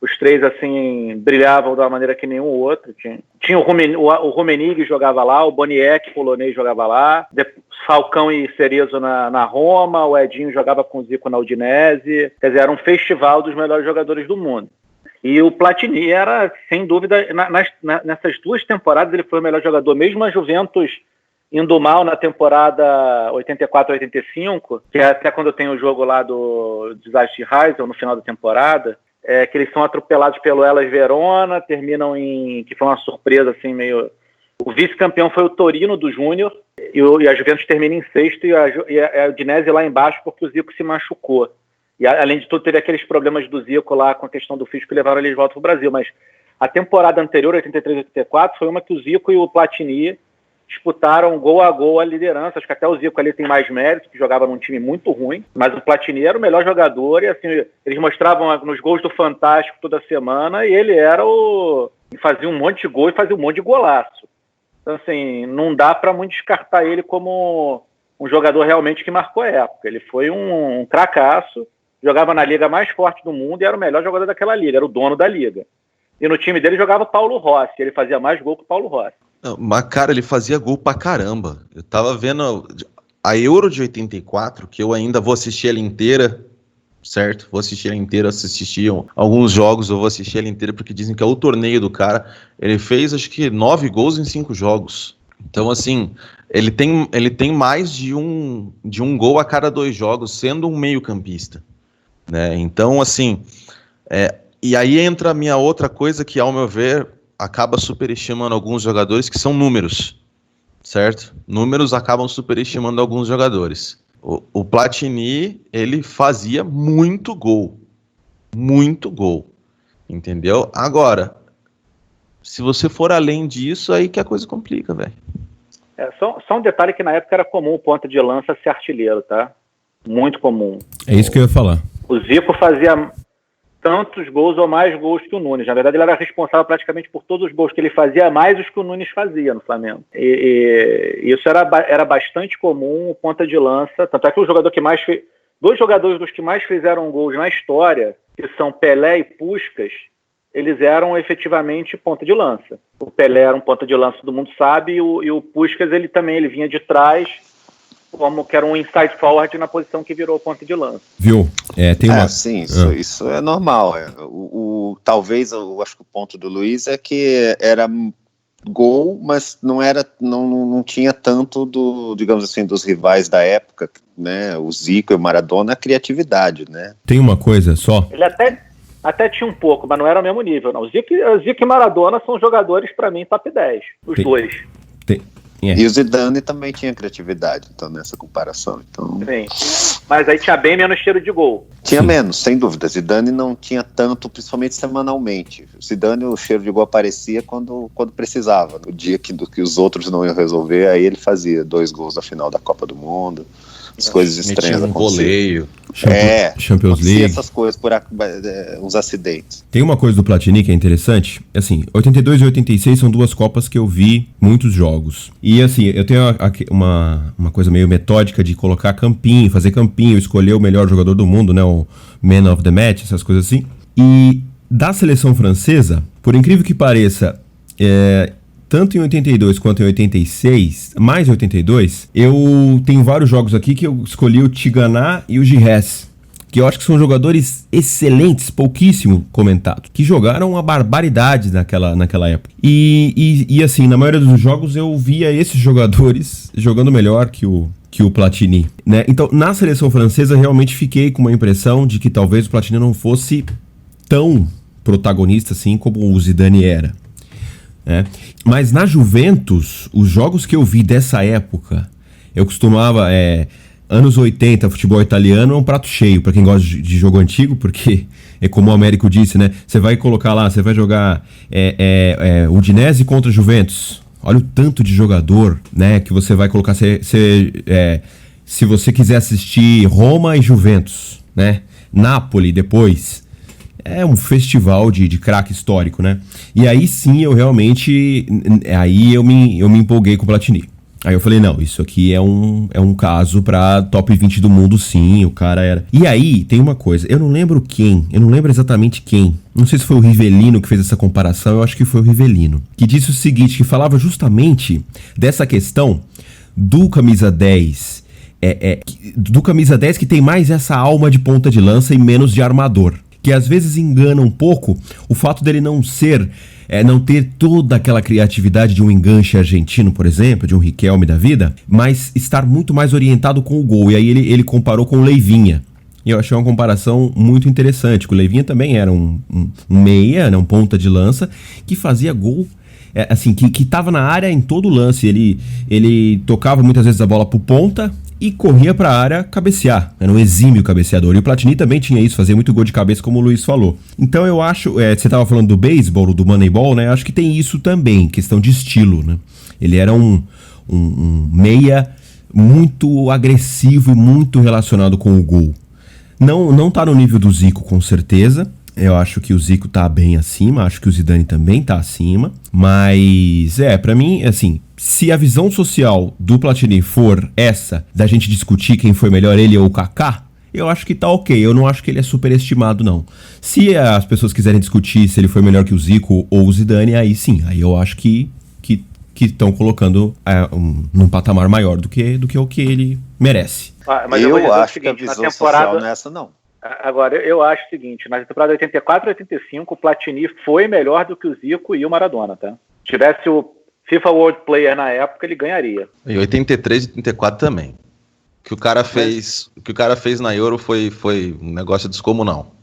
Os três, assim, brilhavam de uma maneira que nenhum outro. Tinha o Rummenigge jogava lá, o Boniek, polonês, jogava lá, Falcão e Cerezo na Roma, o Edinho jogava com o Zico na Udinese. Quer dizer, era um festival dos melhores jogadores do mundo. E o Platini era, sem dúvida, nessas 2 temporadas ele foi o melhor jogador, mesmo a Juventus indo mal na temporada 84-85, que é até quando tem o jogo lá do desastre Heysel, no final da temporada, que eles são atropelados pelo Hellas Verona, terminam que foi uma surpresa, assim, meio... O vice-campeão foi o Torino do Júnior, e a Juventus termina em 6º, e a Udinese lá embaixo porque o Zico se machucou. E, além de tudo, teve aqueles problemas do Zico lá com a questão do físico que levaram ele de volta para o Brasil. Mas a temporada anterior, 83-84, foi uma que o Zico e o Platini disputaram gol a gol a liderança. Acho que até o Zico ali tem mais mérito, que jogava num time muito ruim, mas o Platini era o melhor jogador, e assim, eles mostravam nos gols do Fantástico toda semana, e ele era fazia um monte de gol e fazia um monte de golaço. Então, assim, não dá para muito descartar ele como um jogador realmente que marcou a época. Ele foi um cracaço, jogava na liga mais forte do mundo e era o melhor jogador daquela liga, era o dono da liga. E no time dele jogava o Paulo Rossi, ele fazia mais gol que o Paulo Rossi. Não, mas, cara, ele fazia gol pra caramba. Eu tava vendo a Euro de 84, que eu ainda vou assistir ela inteira, certo? Vou assistir ela inteira, assistiam alguns jogos, eu vou assistir ela inteira, porque dizem que é o torneio do cara. Ele fez, acho que, 9 gols em 5 jogos. Então, assim, ele tem mais de um gol a cada 2 jogos, sendo um meio-campista, né? Então, assim, e aí entra a minha outra coisa que, ao meu ver, acaba superestimando alguns jogadores, que são números, certo? Números acabam superestimando alguns jogadores. O Platini, ele fazia muito gol, entendeu? Agora, se você for além disso, aí que a coisa complica, velho. Só um detalhe que na época era comum o ponta de lança ser artilheiro, tá? Muito comum. É isso que eu ia falar. O Zico fazia tantos gols ou mais gols que o Nunes. Na verdade, ele era responsável praticamente por todos os gols que ele fazia, mais os que o Nunes fazia no Flamengo. E isso era bastante comum, o ponta de lança. Tanto é que o jogador que mais fez... 2 jogadores dos que mais fizeram gols na história, que são Pelé e Puskás, eles eram efetivamente ponta de lança. O Pelé era um ponta de lança, todo mundo sabe, e o Puskás, ele vinha de trás, como que era um inside forward na posição que virou ponta de lança. Viu? Tem uma... Sim, isso é normal. Talvez, eu acho que o ponto do Luiz é que era gol, mas não tinha tanto digamos assim, dos rivais da época, né? O Zico e o Maradona, a criatividade, né? Tem uma coisa só. Ele até tinha um pouco, mas não era o mesmo nível, não. O Zico e Maradona são jogadores, para mim, top 10. Os dois. E o Zidane também tinha criatividade, então, nessa comparação. Então... Sim, mas aí tinha bem menos cheiro de gol. Tinha menos, sem dúvida. Zidane não tinha tanto, principalmente semanalmente. O Zidane, o cheiro de gol aparecia quando precisava. No dia que os outros não iam resolver, aí ele fazia 2 gols na final da Copa do Mundo. As coisas estranhas aconteciam. Champions League. Essas coisas, uns acidentes. Tem uma coisa do Platini que é interessante. Assim, 82 e 86 são 2 Copas que eu vi muitos jogos. E assim, eu tenho uma coisa meio metódica de colocar campinho, fazer campinho, escolher o melhor jogador do mundo, né? O Man of the Match, essas coisas assim. E da seleção francesa, por incrível que pareça, tanto em 82 quanto em 86, mais em 82, eu tenho vários jogos aqui que eu escolhi o Tigana e o Giresse, que eu acho que são jogadores excelentes, pouquíssimo comentados, que jogaram uma barbaridade naquela época. E assim, na maioria dos jogos eu via esses jogadores jogando melhor que o Platini, né? Então, na seleção francesa, realmente fiquei com uma impressão de que talvez o Platini não fosse tão protagonista assim como o Zidane era. Mas na Juventus, os jogos que eu vi dessa época, eu costumava, anos 80, futebol italiano é um prato cheio para quem gosta de jogo antigo, porque é como o Américo disse, né? Você vai colocar lá, você vai jogar Udinese contra Juventus. Olha o tanto de jogador, né, que você vai colocar. Se você quiser assistir Roma e Juventus, né? Napoli depois. É um festival de craque histórico, né? E aí sim, eu realmente... Aí eu me empolguei com o Platini. Aí eu falei, não, isso aqui é um caso pra top 20 do mundo, sim, o cara era... E aí, tem uma coisa, eu não lembro exatamente quem, não sei se foi o Rivelino que fez essa comparação, eu acho que foi o Rivelino, que disse o seguinte, que falava justamente dessa questão do camisa 10, do camisa 10 que tem mais essa alma de ponta de lança e menos de armador, que às vezes engana um pouco o fato dele não ser... não ter toda aquela criatividade de um enganche argentino, por exemplo, de um Riquelme da vida, mas estar muito mais orientado com o gol. E aí ele comparou com o Leivinha. E eu achei uma comparação muito interessante, que o Leivinha também era um meia, né, um ponta de lança, que fazia gol, assim, que tava na área em todo lance. Ele tocava muitas vezes a bola pro ponta e corria pra área cabecear. Era um exímio cabeceador. E o Platini também tinha isso, fazia muito gol de cabeça, como o Luiz falou. Então eu acho, você tava falando do beisebol, do Moneyball, né? Acho que tem isso também, questão de estilo, né? Ele era um meia muito agressivo e muito relacionado com o gol. Não tá no nível do Zico, com certeza. Eu acho que o Zico tá bem acima, acho que o Zidane também tá acima. Mas, pra mim, assim... Se a visão social do Platini for essa, da gente discutir quem foi melhor, ele ou o Kaká, eu acho que tá ok. Eu não acho que ele é superestimado, não. Se as pessoas quiserem discutir se ele foi melhor que o Zico ou o Zidane, aí sim. Aí eu acho que estão colocando num patamar maior do que o que ele merece. Mas eu acho que a visão social nessa, não. Agora, eu acho o seguinte, na temporada 84 e 85, o Platini foi melhor do que o Zico e o Maradona, tá? Se tivesse o FIFA World Player na época, ele ganharia. Em 83 e 84 também. O que o cara fez na Euro foi um negócio descomunal.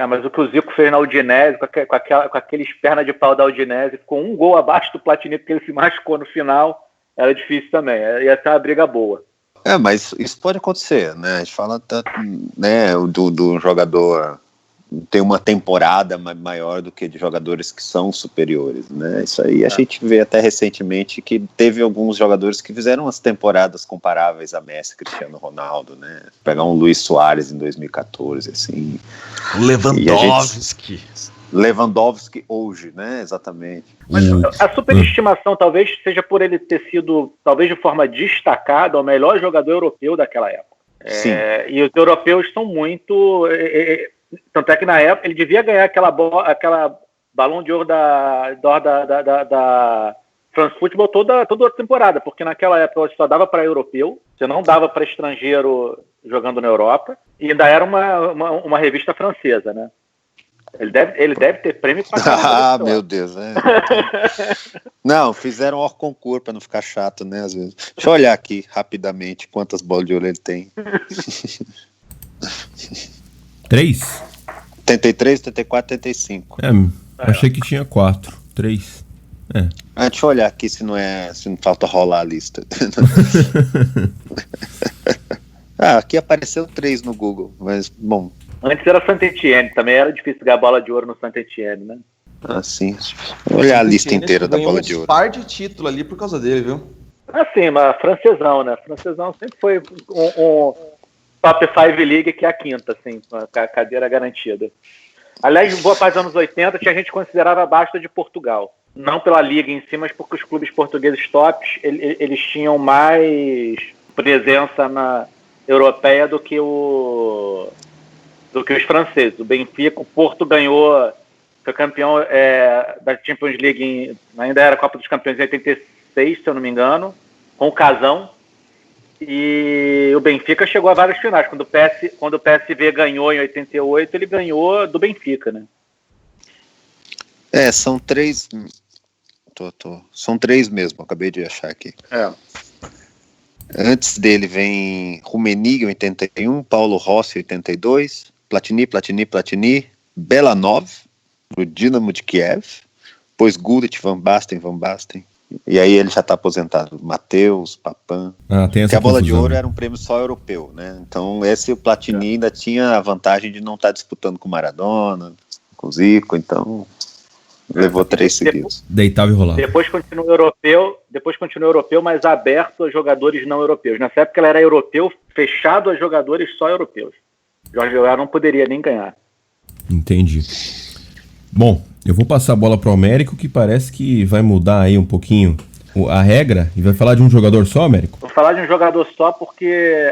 Mas o que o Zico fez na Udinese, com aqueles pernas de pau da Udinese, ficou um gol abaixo do Platini, porque ele se machucou no final, era difícil também. Ia ser uma briga boa. Mas isso pode acontecer, né? A gente fala, né, do jogador tem uma temporada maior do que de jogadores que são superiores, né? Isso aí a gente vê até recentemente que teve alguns jogadores que fizeram umas temporadas comparáveis a Messi, Cristiano Ronaldo, né? Pegar um Luis Suárez em 2014, assim. Lewandowski hoje, né? Exatamente. Mas a superestimação talvez seja por ele ter sido, talvez de forma destacada, o melhor jogador europeu daquela época. Sim. E os europeus são muito... Tanto é que na época ele devia ganhar aquela balão de ouro da France Football toda a temporada, porque naquela época só dava para europeu, você não dava para estrangeiro jogando na Europa, e ainda era uma revista francesa, né? Ele deve ter prêmio pra caramba. Meu Deus, Não, fizeram hors concours pra não ficar chato, né, às vezes. Deixa eu olhar aqui, rapidamente, quantas bolas de ouro ele tem. 3? 83, 84, 85. Achei que tinha 4. 3. Deixa eu olhar aqui se não falta rolar a lista. Aqui apareceu 3 no Google, mas, bom... Antes era Saint-Étienne, também era difícil ganhar bola de ouro no Saint-Étienne, né? Sim. Olha a lista inteira da bola de ouro. Um par de título ali por causa dele, viu? Sim, mas francesão, né? Francesão sempre foi um top 5 league, que é a quinta, assim, a cadeira garantida. Aliás, boa parte dos anos 80 tinha gente que considerava abaixo de Portugal. Não pela liga em si, mas porque os clubes portugueses tops, eles tinham mais presença na europeia do que os franceses. O Benfica, o Porto ganhou, foi campeão da Champions League, ainda era Copa dos Campeões em 86, se eu não me engano, com o Casão. E o Benfica chegou a várias finais. Quando o PSV ganhou em 88, ele ganhou do Benfica, né? São 3. São 3 mesmo, acabei de achar aqui. Antes dele vem Rummenigge, 81, Paulo Rossi, 82, Platini, Belanov, do Dinamo de Kiev, depois Gullit, Van Basten, e aí ele já está aposentado, Mateus, Papan, que a bola de ouro era um prêmio só europeu, né? Então o Platini ainda tinha a vantagem de não estar disputando com Maradona, com Zico, então levou 3 seguidos. Deitava e rolava. Depois continua europeu, mas aberto a jogadores não europeus. Nessa época ele era europeu, fechado a jogadores só europeus. Jorge Weah não poderia nem ganhar. Entendi. Bom, eu vou passar a bola para o Américo, que parece que vai mudar aí um pouquinho a regra e vai falar de um jogador só, Américo? Vou falar de um jogador só porque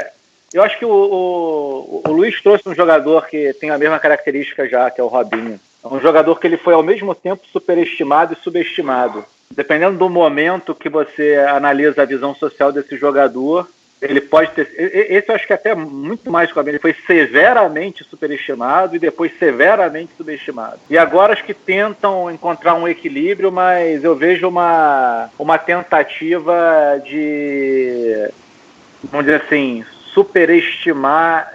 eu acho que o Luiz trouxe um jogador que tem a mesma característica já, que é o Robinho. É um jogador que ele foi ao mesmo tempo superestimado e subestimado. Dependendo do momento que você analisa a visão social desse jogador, ele pode ter... Esse eu acho que até muito mais que o Robinho. Ele foi severamente superestimado e depois severamente subestimado. E agora acho que tentam encontrar um equilíbrio, mas eu vejo uma tentativa de, vamos dizer assim, superestimar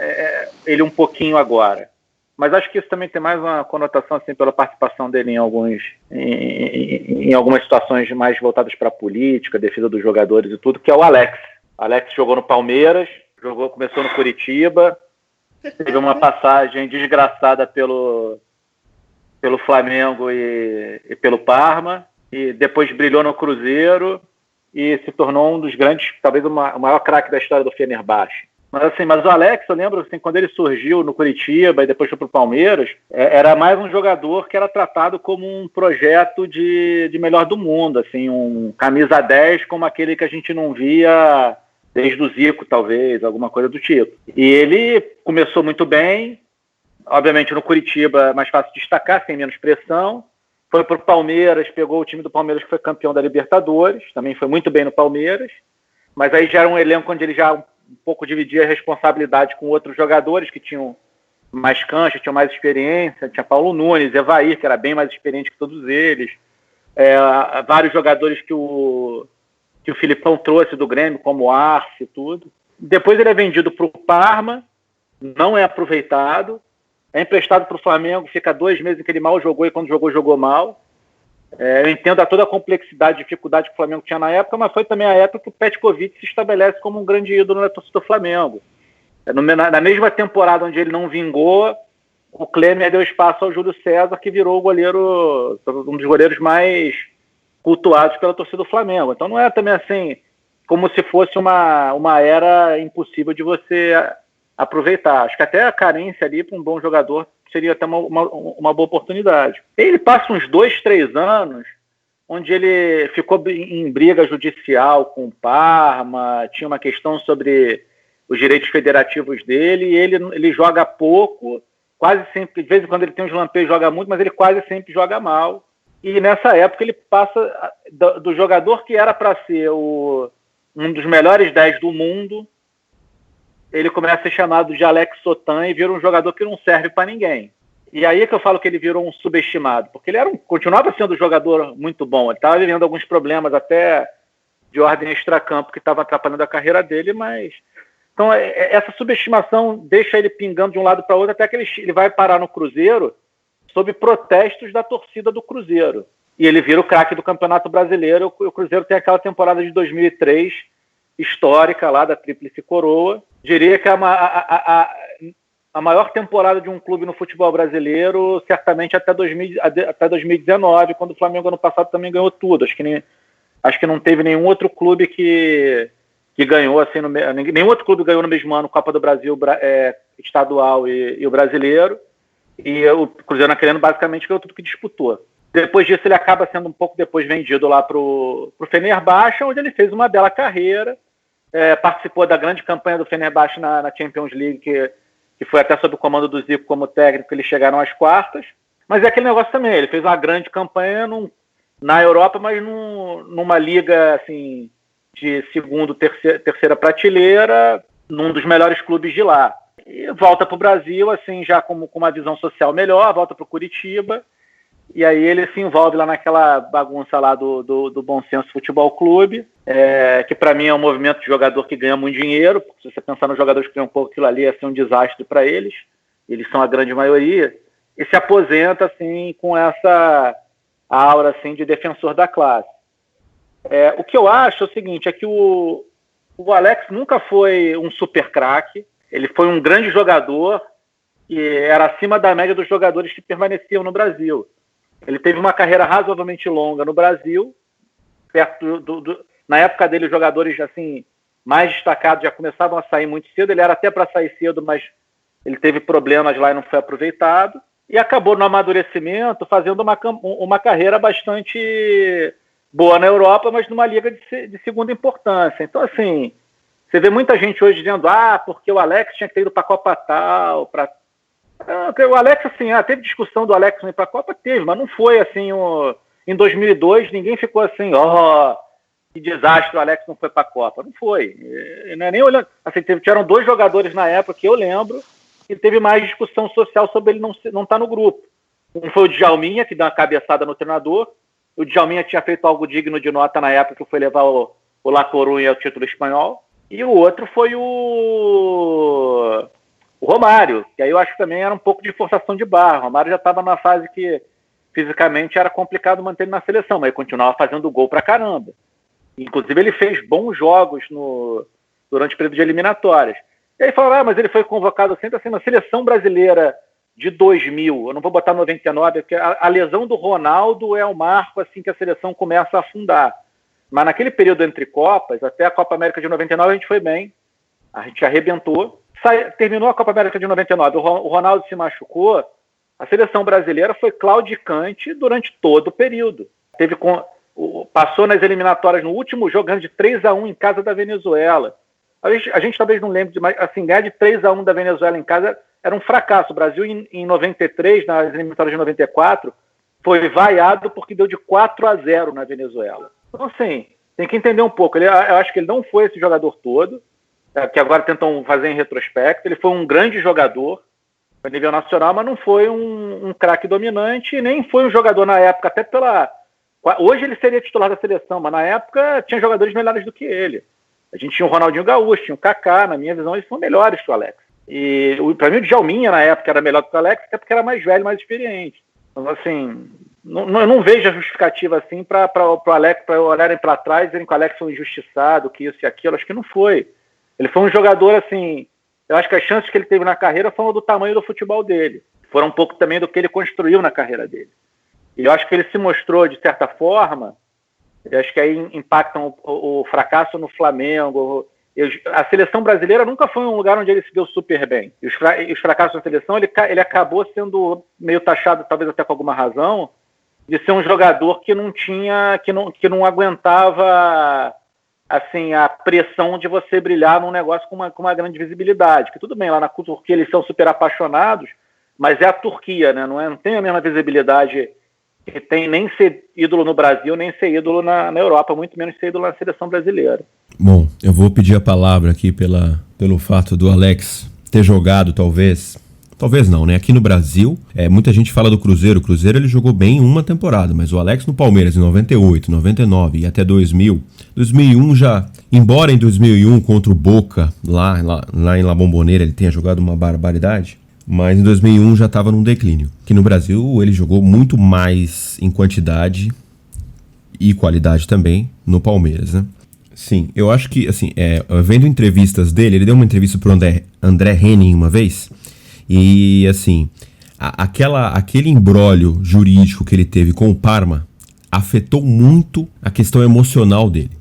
ele um pouquinho agora. Mas acho que isso também tem mais uma conotação assim, pela participação dele em algumas situações mais voltadas para a política, defesa dos jogadores e tudo, que é o Alex. Alex jogou no Palmeiras, começou no Curitiba, teve uma passagem desgraçada pelo Flamengo e pelo Parma, e depois brilhou no Cruzeiro e se tornou um dos grandes, talvez o maior craque da história do Fenerbahçe. Mas o Alex, eu lembro, assim, quando ele surgiu no Curitiba e depois foi para o Palmeiras, era mais um jogador que era tratado como um projeto de melhor do mundo, assim, um camisa 10 como aquele que a gente não via desde o Zico, talvez, alguma coisa do tipo. E ele começou muito bem, obviamente no Curitiba é mais fácil destacar, sem menos pressão, foi para o Palmeiras, pegou o time do Palmeiras que foi campeão da Libertadores, também foi muito bem no Palmeiras, mas aí já era um elenco onde ele já um pouco dividia a responsabilidade com outros jogadores que tinham mais cancha, tinham mais experiência. Tinha Paulo Nunes, Evair, que era bem mais experiente que todos eles. Vários jogadores que o Filipão trouxe do Grêmio, como o Arce e tudo. Depois ele é vendido para o Parma, não é aproveitado, é emprestado para o Flamengo, fica 2 meses que ele mal jogou e quando jogou mal. Eu entendo toda a complexidade e dificuldade que o Flamengo tinha na época, mas foi também a época que o Petkovic se estabelece como um grande ídolo na torcida do Flamengo. Na mesma temporada onde ele não vingou, o Klemer deu espaço ao Júlio César, que virou o goleiro, um dos goleiros mais cultuados pela torcida do Flamengo. Então não é também assim, como se fosse uma era impossível de você aproveitar. Acho que até a carência ali para um bom jogador seria até uma boa oportunidade. Ele passa uns 2, 3 anos onde ele ficou em briga judicial com o Parma, tinha uma questão sobre os direitos federativos dele, e ele joga pouco, quase sempre, de vez em quando ele tem uns lampejos, joga muito, mas ele quase sempre joga mal. E nessa época ele passa do jogador que era para ser um dos melhores 10 do mundo, ele começa a ser chamado de Alex Sotan e vira um jogador que não serve para ninguém. E aí é que eu falo que ele virou um subestimado, porque ele continuava sendo um jogador muito bom, ele estava vivendo alguns problemas até de ordem extracampo que estava atrapalhando a carreira dele, mas... Então essa subestimação deixa ele pingando de um lado para outro até que ele vai parar no Cruzeiro sob protestos da torcida do Cruzeiro. E ele vira o craque do Campeonato Brasileiro. O Cruzeiro tem aquela temporada de 2003 histórica lá da Tríplice Coroa. Diria que a maior temporada de um clube no futebol brasileiro, certamente até 2019, quando o Flamengo ano passado também ganhou tudo. Acho que não teve nenhum outro clube que ganhou, assim, nenhum outro clube ganhou no mesmo ano Copa do Brasil estadual e o brasileiro. E o Cruzeiro naquele ano basicamente ganhou tudo que disputou. Depois disso ele acaba sendo um pouco depois vendido lá pro Fenerbahçe, onde ele fez uma bela carreira. Participou da grande campanha do Fenerbahçe na Champions League, que foi até sob o comando do Zico como técnico, eles chegaram às quartas. Mas é aquele negócio também, ele fez uma grande campanha na Europa, mas numa liga assim, de terceira prateleira, num dos melhores clubes de lá. E volta para o Brasil, assim, já com uma visão social melhor, volta para o Curitiba, e aí ele se envolve lá naquela bagunça lá do Bom Senso Futebol Clube, que para mim é um movimento de jogador que ganha muito dinheiro, porque se você pensar nos jogadores que ganham um pouco, aquilo ali ia ser um desastre para eles são a grande maioria, e se aposenta assim, com essa aura assim, de defensor da classe. O que eu acho é o seguinte, é que o Alex nunca foi um super craque, ele foi um grande jogador que era acima da média dos jogadores que permaneciam no Brasil. Ele teve uma carreira razoavelmente longa no Brasil. Na época dele, os jogadores assim, mais destacados já começavam a sair muito cedo. Ele era até para sair cedo, mas ele teve problemas lá e não foi aproveitado. E acabou no amadurecimento fazendo uma carreira bastante boa na Europa, mas numa liga de segunda importância. Então, assim, você vê muita gente hoje dizendo, porque o Alex tinha que ter ido para a Copa tal, o Alex, assim, teve discussão do Alex não ir para a Copa? Teve, mas não foi, assim, em 2002, ninguém ficou assim, que desastre, o Alex não foi para a Copa. Não foi. Não é nem olhando. Assim, tiveram 2 jogadores na época que eu lembro que teve mais discussão social sobre ele não estar no grupo. Um foi o Djalminha, que deu uma cabeçada no treinador. O Djalminha tinha feito algo digno de nota na época, que foi levar o La Coruña ao título espanhol. E o outro foi o Romário, que aí eu acho que também era um pouco de forçação de barra. O Romário já estava numa fase que fisicamente era complicado manter ele na seleção, mas ele continuava fazendo gol pra caramba. Inclusive ele fez bons jogos durante o período de eliminatórias. E aí falaram, mas ele foi convocado sempre assim na seleção brasileira de 2000, eu não vou botar 99, porque a lesão do Ronaldo é o marco assim que a seleção começa a afundar. Mas naquele período entre Copas, até a Copa América de 99 a gente foi bem, a gente arrebentou. Terminou a Copa América de 99, o Ronaldo se machucou, a seleção brasileira foi claudicante durante todo o período. Passou nas eliminatórias no último jogo, ganhando de 3-1 em casa da Venezuela. A gente talvez não lembre, mas assim, ganhar de 3-1 da Venezuela em casa era um fracasso. O Brasil, em 93, nas eliminatórias de 94, foi vaiado porque deu de 4-0 na Venezuela. Então, assim, tem que entender um pouco. Eu acho que ele não foi esse jogador todo, que agora tentam fazer em retrospecto. Ele foi um grande jogador a nível nacional, mas não foi um craque dominante, e nem foi um jogador na época, até hoje ele seria titular da seleção, mas na época tinha jogadores melhores do que ele. A gente tinha o Ronaldinho Gaúcho, tinha o Kaká, na minha visão eles são melhores que o Alex. E para mim o Djalminha na época era melhor do que o Alex, até porque era mais velho, mais experiente. Então, assim, eu não vejo a justificativa assim para o Alex, para olharem para trás e dizerem que o Alex foi um injustiçado, que isso e aquilo. Acho que não foi. Ele foi um jogador, assim, eu acho que as chances que ele teve na carreira foram do tamanho do futebol dele. Foram um pouco também do que ele construiu na carreira dele. E eu acho que ele se mostrou, de certa forma, eu acho que aí impactam o fracasso no Flamengo. A seleção brasileira nunca foi um lugar onde ele se deu super bem. E os fracassos na seleção, ele acabou sendo meio taxado, talvez até com alguma razão, de ser um jogador que não aguentava assim, a pressão de você brilhar num negócio com uma grande visibilidade. Que tudo bem, lá na Turquia eles são super apaixonados, mas é a Turquia, né? Não tem a mesma visibilidade que tem nem ser ídolo no Brasil, nem ser ídolo na Europa, muito menos ser ídolo na seleção brasileira. Bom, eu vou pedir a palavra aqui pelo fato do Alex ter jogado, talvez não, né? Aqui no Brasil, muita gente fala do Cruzeiro. O Cruzeiro ele jogou bem uma temporada, mas o Alex no Palmeiras em 98, 99 e até 2000, 2001 já, embora em 2001 contra o Boca, lá em La Bombonera ele tenha jogado uma barbaridade, mas em 2001 já estava num declínio. Aqui no Brasil ele jogou muito mais em quantidade e qualidade também no Palmeiras, né? Sim, eu acho que, assim, vendo entrevistas dele, ele deu uma entrevista pro André Henning uma vez, e, assim, aquele imbróglio jurídico que ele teve com o Parma afetou muito a questão emocional dele.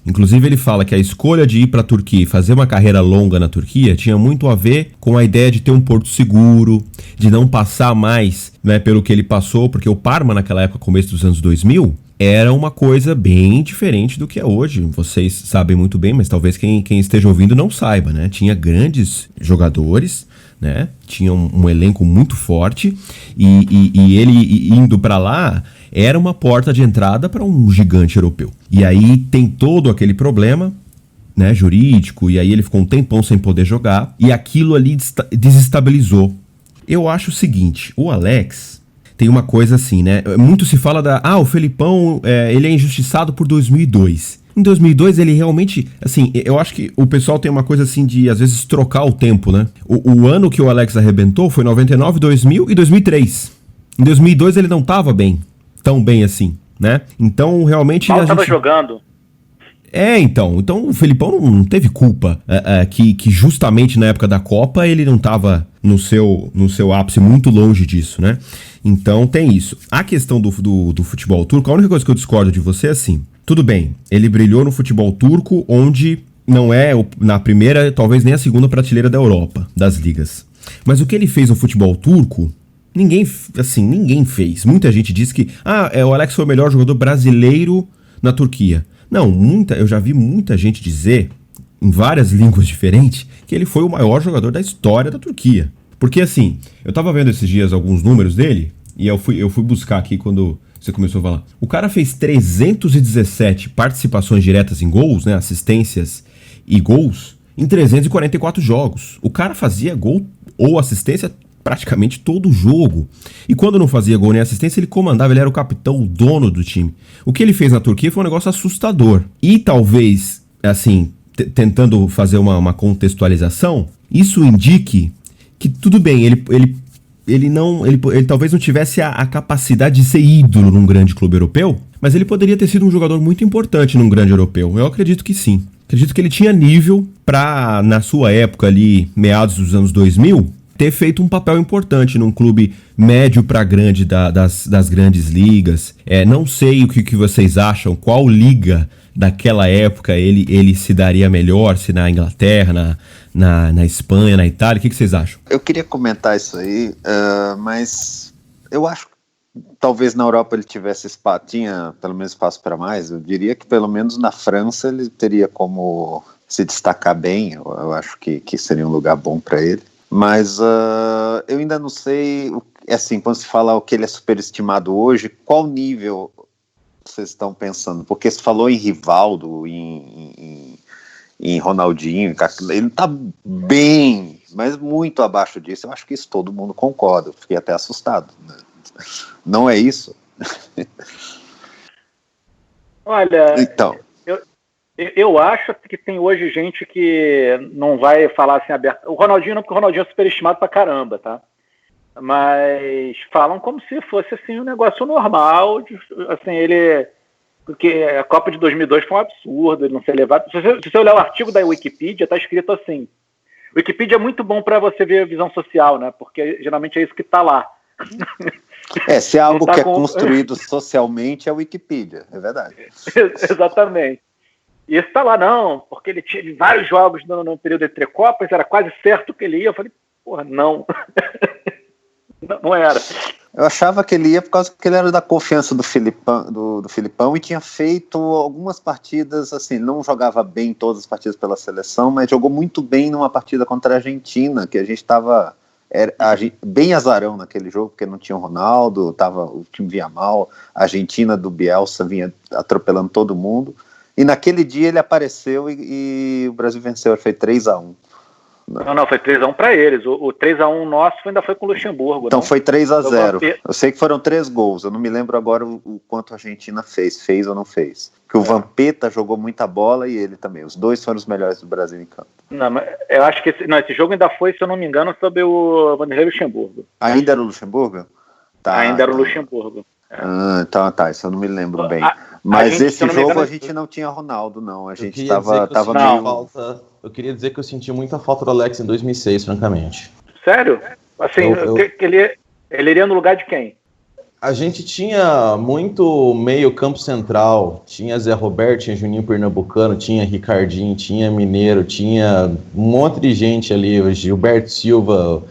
Inclusive ele fala que a escolha de ir para a Turquia e fazer uma carreira longa na Turquia tinha muito a ver com a ideia de ter um porto seguro, de não passar mais, né, pelo que ele passou, porque o Parma naquela época, começo dos anos 2000, era uma coisa bem diferente do que é hoje. Vocês sabem muito bem, mas talvez quem esteja ouvindo não saiba, né? Tinha grandes jogadores, né? Tinha um elenco muito forte e ele indo para lá era uma porta de entrada para um gigante europeu. E aí tem todo aquele problema, né, jurídico, e aí ele ficou um tempão sem poder jogar, e aquilo ali desestabilizou. Eu acho o seguinte, o Alex tem uma coisa assim, né, muito se fala o Felipão, ele é injustiçado por 2002. Em 2002 ele realmente, assim, eu acho que o pessoal tem uma coisa assim de, às vezes, trocar o tempo, né? O ano que o Alex arrebentou foi 99, 2000 e 2003. Em 2002 ele não tava tão bem assim, né? Então, realmente... Mal tava jogando. Então o Felipão não teve culpa que justamente na época da Copa ele não tava no seu ápice, muito longe disso, né? Então tem isso. A questão do futebol turco, a única coisa que eu discordo de você é assim, tudo bem, ele brilhou no futebol turco, onde não é na primeira, talvez nem a segunda prateleira da Europa, das ligas. Mas o que ele fez no futebol turco, ninguém fez. Muita gente diz que o Alex foi o melhor jogador brasileiro na Turquia. Não, eu já vi muita gente dizer, em várias línguas diferentes, que ele foi o maior jogador da história da Turquia. Porque assim, eu tava vendo esses dias alguns números dele, e eu fui buscar aqui quando você começou a falar. O cara fez 317 participações diretas em gols, né, assistências e gols, em 344 jogos. O cara fazia gol ou assistência praticamente todo jogo. E quando não fazia gol nem assistência, ele comandava, ele era o capitão, o dono do time. O que ele fez na Turquia foi um negócio assustador. E talvez, assim, tentando fazer uma contextualização, isso indique que tudo bem, ele talvez não tivesse a capacidade de ser ídolo num grande clube europeu, mas ele poderia ter sido um jogador muito importante num grande europeu. Eu acredito que sim. Acredito que ele tinha nível para, na sua época ali, meados dos anos 2000, ter feito um papel importante num clube médio para grande das grandes ligas. Não sei o que vocês acham, qual liga daquela época ele se daria melhor, se na Inglaterra, na Espanha, na Itália. O que vocês acham? Eu queria comentar isso aí, mas eu acho que talvez na Europa ele tivesse espaço, tinha pelo menos espaço para mais. Eu diria que pelo menos na França ele teria como se destacar bem. Eu acho que seria um lugar bom para ele. Mas eu ainda não sei, assim, quando se fala o que ele é superestimado hoje, qual nível vocês estão pensando? Porque se falou em Rivaldo, em Ronaldinho, ele está bem, mas muito abaixo disso. Eu acho que isso todo mundo concorda. Eu fiquei até assustado, né? Não é isso? Olha, então, eu acho que tem hoje gente que não vai falar assim aberto. O Ronaldinho não, porque o Ronaldinho é superestimado pra caramba, tá? Mas falam como se fosse assim um negócio normal, assim, porque a Copa de 2002 foi um absurdo, ele não ser levado. Se você olhar o artigo da Wikipedia, tá escrito assim. Wikipedia é muito bom para você ver a visão social, né? Porque geralmente é isso que tá lá. Se é algo que é construído socialmente, é a Wikipedia, é verdade. Exatamente. E esse tá lá, não, porque ele tinha vários jogos no período entre Copas, era quase certo que ele ia. Eu falei, porra, não. Não era. Eu achava que ele ia por causa que ele era da confiança do Filipão e tinha feito algumas partidas, assim, não jogava bem todas as partidas pela seleção, mas jogou muito bem numa partida contra a Argentina, que a gente estava bem azarão naquele jogo, porque não tinha o Ronaldo, o time vinha mal, a Argentina do Bielsa vinha atropelando todo mundo. E naquele dia ele apareceu e o Brasil venceu, foi 3-1. Não, foi 3-1 para eles. O 3-1 nosso ainda foi com o Luxemburgo. Então não? foi 3-0. Eu sei que foram 3 gols, eu não me lembro agora o quanto a Argentina fez ou não fez. Porque o Vampeta jogou muita bola e ele também. Os dois foram os melhores do Brasil em campo. Não, mas eu acho que esse jogo ainda foi, se eu não me engano, sobre o Vanderlei Luxemburgo. Ainda era o Luxemburgo? Ainda era o Luxemburgo. Então isso eu não me lembro bem. Mas esse jogo a gente não tinha Ronaldo, não. A gente tava meio... Eu queria dizer que eu senti muita falta do Alex em 2006, francamente. Sério? Assim, ele iria no lugar de quem? A gente tinha muito meio campo central. Tinha Zé Roberto, tinha Juninho Pernambucano, tinha Ricardinho, tinha Mineiro, tinha um monte de gente ali. O Gilberto Silva,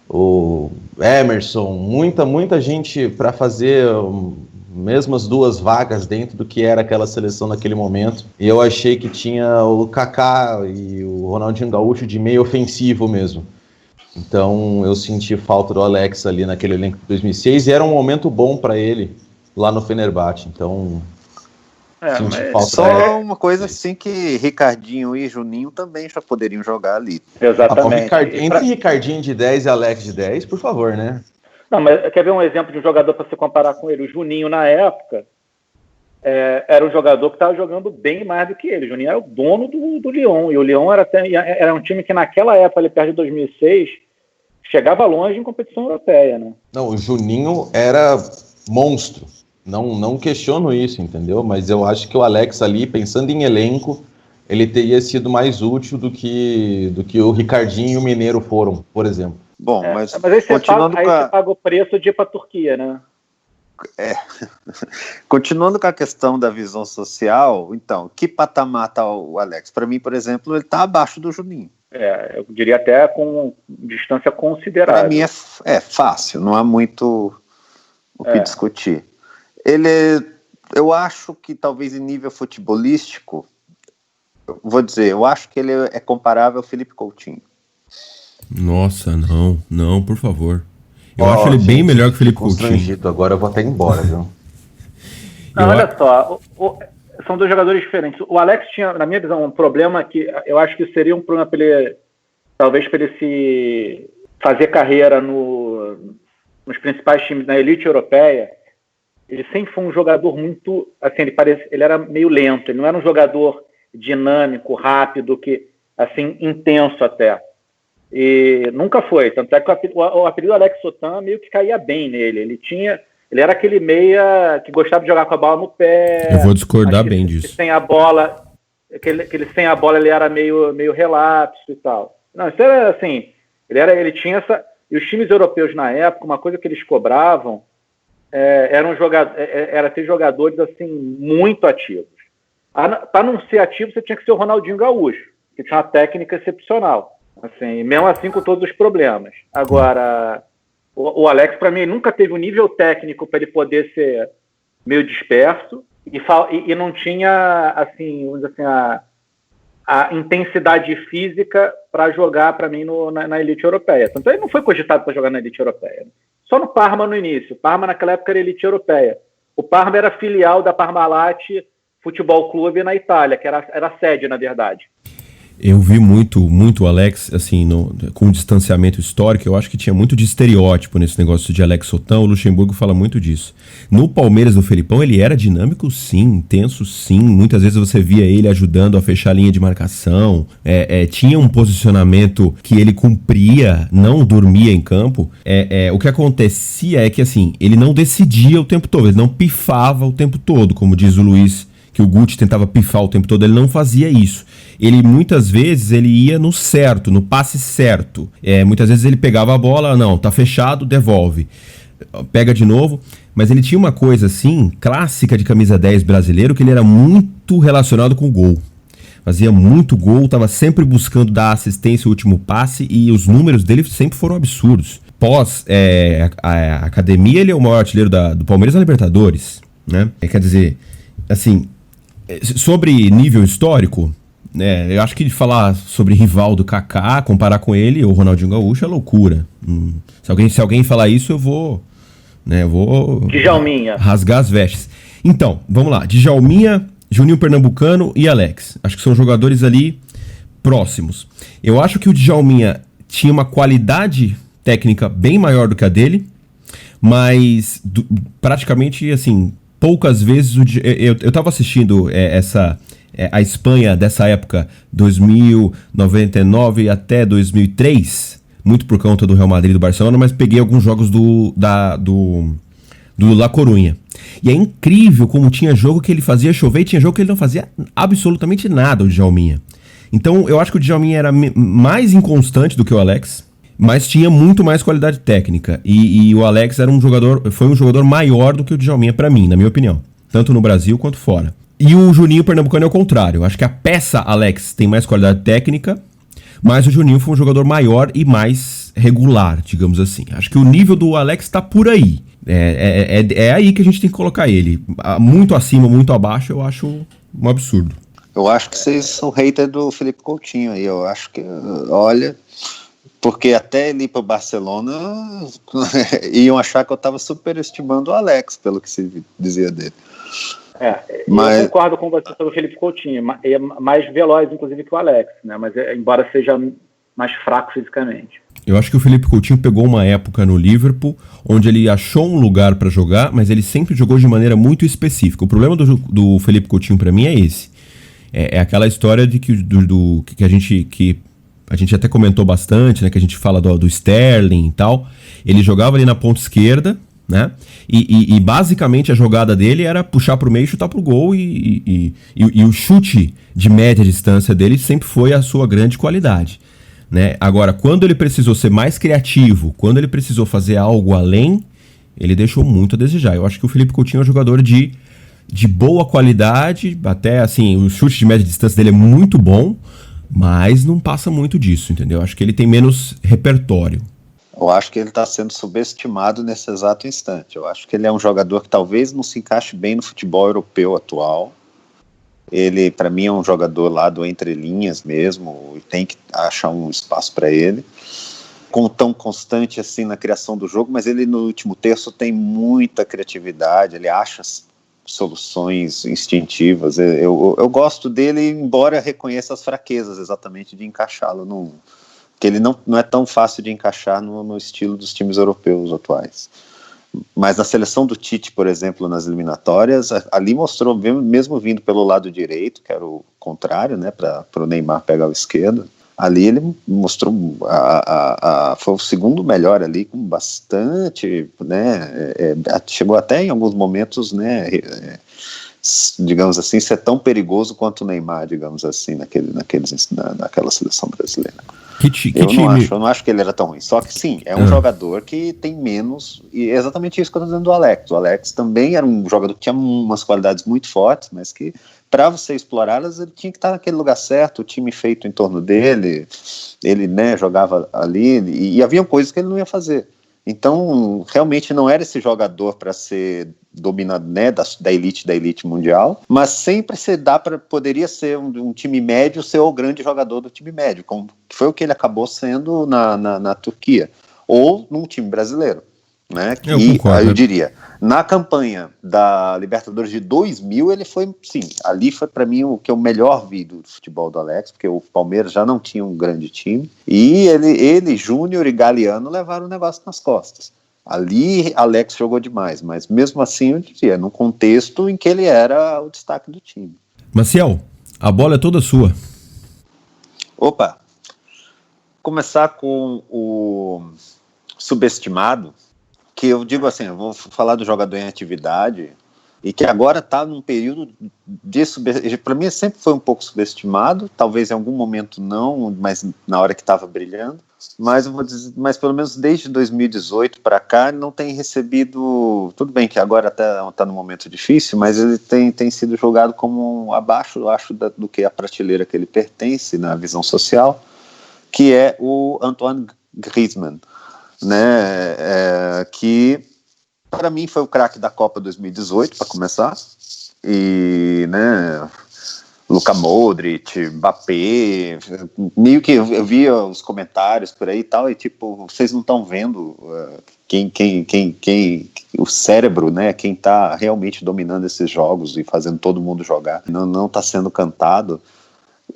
o Emerson, muita gente para fazer mesmo as 2 vagas dentro do que era aquela seleção naquele momento. E eu achei que tinha o Kaká e o Ronaldinho Gaúcho de meio ofensivo mesmo. Então eu senti falta do Alex ali naquele elenco de 2006 e era um momento bom para ele lá no Fenerbahçe. Então senti falta. Só uma coisa assim, que Ricardinho e Juninho também já poderiam jogar ali. Exatamente. Entre Ricardinho de 10 e Alex de 10, por favor, né? Não, mas quer ver um exemplo de um jogador para você comparar com ele? O Juninho, na época, era um jogador que estava jogando bem mais do que ele. O Juninho era o dono do Lyon, e o Lyon era um time que naquela época, ali perto de 2006, chegava longe em competição europeia, né? Não, o Juninho era monstro. Não questiono isso, entendeu? Mas eu acho que o Alex ali, pensando em elenco, ele teria sido mais útil do que o Ricardinho e o Mineiro foram, por exemplo. Bom, mas aí você paga o preço de ir para a Turquia, né? Continuando com a questão da visão social, então, que patamar está o Alex? Para mim, por exemplo, ele está abaixo do Juninho. Eu diria até com distância considerável. Para mim é fácil, não há muito o que discutir. Ele Eu acho que talvez em nível futebolístico, vou dizer, eu acho que ele é comparável ao Felipe Coutinho. Nossa, não, por favor. Eu acho ele bem melhor que o Felipe Coutinho. Agora eu vou até ir embora, viu? Não, olha só, são dois jogadores diferentes. O Alex tinha, na minha visão, um problema que eu acho que seria um problema para ele, talvez para ele se fazer carreira nos principais times, na elite europeia. Ele sempre foi um jogador muito, assim, ele era meio lento, ele não era um jogador dinâmico, rápido, assim, intenso até. E nunca foi, tanto é que o apelido Alex Sotan meio que caía bem nele. Ele era aquele meia que gostava de jogar com a bola no pé. Eu vou discordar bem disso. Sem a bola, sem a bola ele era meio relapso e tal. Não, isso era assim, ele tinha essa... E os times europeus na época, uma coisa que eles cobravam era ter jogadores assim, muito ativos. Para não ser ativo, você tinha que ser o Ronaldinho Gaúcho, que tinha uma técnica excepcional. Assim, mesmo assim com todos os problemas. Agora, o Alex, para mim, nunca teve um nível técnico para ele poder ser meio disperso e não tinha, assim, vamos dizer assim, a intensidade física para jogar, para mim, na elite europeia. Tanto ele não foi cogitado para jogar na elite europeia. Só no Parma no início. O Parma naquela época era elite europeia. O Parma era filial da Parmalat Futebol Clube na Itália, que era a sede, na verdade. Eu vi muito o Alex, assim, com distanciamento histórico. Eu acho que tinha muito de estereótipo nesse negócio de Alex Sotan. O Luxemburgo fala muito disso. No Palmeiras, do Felipão, ele era dinâmico, sim, intenso, sim. Muitas vezes você via ele ajudando a fechar a linha de marcação. Tinha um posicionamento que ele cumpria, não dormia em campo. O que acontecia é que, assim, ele não decidia o tempo todo, ele não pifava o tempo todo, como diz o Luiz, que o Guti tentava pifar o tempo todo. Ele não fazia isso. Ele, muitas vezes, ele ia no certo, no passe certo. Muitas vezes ele pegava a bola, não, tá fechado, devolve. Pega de novo. Mas ele tinha uma coisa, assim, clássica de camisa 10 brasileiro, que ele era muito relacionado com o gol. Fazia muito gol, tava sempre buscando dar assistência ao último passe, e os números dele sempre foram absurdos. A academia, ele é o maior artilheiro do Palmeiras na Libertadores, né? Quer dizer, assim, sobre nível histórico, eu acho que falar sobre rival do Kaká, comparar com ele, o Ronaldinho Gaúcho, é loucura. Se alguém falar isso, eu vou Djalminha. Rasgar as vestes. Então, vamos lá. Djalminha, Juninho Pernambucano e Alex. Acho que são jogadores ali próximos. Eu acho que o Djalminha tinha uma qualidade técnica bem maior do que a dele, mas praticamente, assim, poucas vezes... Eu tava assistindo a Espanha dessa época, 2000, 99 até 2003, muito por conta do Real Madrid e do Barcelona, mas peguei alguns jogos do La Coruña. E é incrível como tinha jogo que ele fazia chover e tinha jogo que ele não fazia absolutamente nada, o Djalminha. Então eu acho que o Djalminha era mais inconstante do que o Alex, mas tinha muito mais qualidade técnica. E o Alex foi um jogador maior do que o Djalminha pra mim, na minha opinião. Tanto no Brasil quanto fora. E o Juninho Pernambucano é o contrário. Acho que a peça Alex tem mais qualidade técnica, mas o Juninho foi um jogador maior e mais regular, digamos assim. Acho que o nível do Alex tá por aí. É aí que a gente tem que colocar ele. Muito acima, muito abaixo, eu acho um absurdo. Eu acho que vocês são hater do Felipe Coutinho aí. Eu acho que, olha... Porque até ele ir para o Barcelona iam achar que eu estava superestimando o Alex, pelo que se dizia dele. Eu concordo com você sobre o Felipe Coutinho. É mais veloz, inclusive, que o Alex, né? Mas embora seja mais fraco fisicamente. Eu acho que o Felipe Coutinho pegou uma época no Liverpool onde ele achou um lugar para jogar, mas ele sempre jogou de maneira muito específica. O problema do Felipe Coutinho para mim é esse. É aquela história de que a gente até comentou bastante, né? Que a gente fala do Sterling e tal. Ele jogava ali na ponta esquerda, né? E basicamente a jogada dele era puxar pro meio e chutar pro gol. E o chute de média distância dele sempre foi a sua grande qualidade, né? Agora, quando ele precisou ser mais criativo, quando ele precisou fazer algo além, ele deixou muito a desejar. Eu acho que o Felipe Coutinho é um jogador de boa qualidade, até assim, o chute de média distância dele é muito bom, mas não passa muito disso, entendeu? Acho que ele tem menos repertório. Eu acho que ele está sendo subestimado nesse exato instante. Eu acho que ele é um jogador que talvez não se encaixe bem no futebol europeu atual. Ele, para mim, é um jogador lá do entre linhas mesmo, e tem que achar um espaço para ele. Tão constante assim na criação do jogo, mas ele no último terço tem muita criatividade, ele acha soluções instintivas. Eu gosto dele, embora reconheça as fraquezas exatamente de encaixá-lo no... que ele não é tão fácil de encaixar no estilo dos times europeus atuais. Mas na seleção do Tite, por exemplo, nas eliminatórias, ali mostrou, mesmo vindo pelo lado direito, que era o contrário, né, para o Neymar pegar o esquerdo, ali ele mostrou, foi o segundo melhor ali, com bastante, né, chegou até em alguns momentos, né, digamos assim, ser tão perigoso quanto o Neymar, digamos assim, naquela seleção brasileira. Eu não acho que ele era tão ruim, só que sim, é um jogador que tem menos, e é exatamente isso que eu estou dizendo do Alex. O Alex também era um jogador que tinha umas qualidades muito fortes, mas que para você explorá-las, ele tinha que estar naquele lugar certo, o time feito em torno dele, ele, né, jogava ali, e havia coisas que ele não ia fazer. Então, realmente não era esse jogador para ser dominado, né, da elite mundial, mas sempre poderia ser um time médio ser o grande jogador do time médio, como foi o que ele acabou sendo na Turquia, ou num time brasileiro, né? Eu diria, na campanha da Libertadores de 2000, ele foi, sim, ali foi para mim o que eu melhor vi do futebol do Alex, porque o Palmeiras já não tinha um grande time, e ele Júnior e Galeano levaram o negócio nas costas. Ali Alex jogou demais, mas mesmo assim eu diria, num contexto em que ele era o destaque do time. Maciel, a bola é toda sua. Opa, começar com o subestimado, que eu digo assim, eu vou falar do jogador em atividade, e que agora está num período para mim sempre foi um pouco subestimado, talvez em algum momento não, mas na hora que estava brilhando, mas pelo menos desde 2018 para cá ele não tem recebido, tudo bem que agora até está num momento difícil, mas ele tem sido jogado como abaixo, eu acho, do que a prateleira que ele pertence na visão social, que é o Antoine Griezmann, né, que para mim foi o craque da Copa 2018, para começar, e, né, Luka Modric, Mbappé, meio que eu via os comentários por aí e tal, e tipo, vocês não estão vendo quem o cérebro, né, quem está realmente dominando esses jogos e fazendo todo mundo jogar, não está sendo cantado.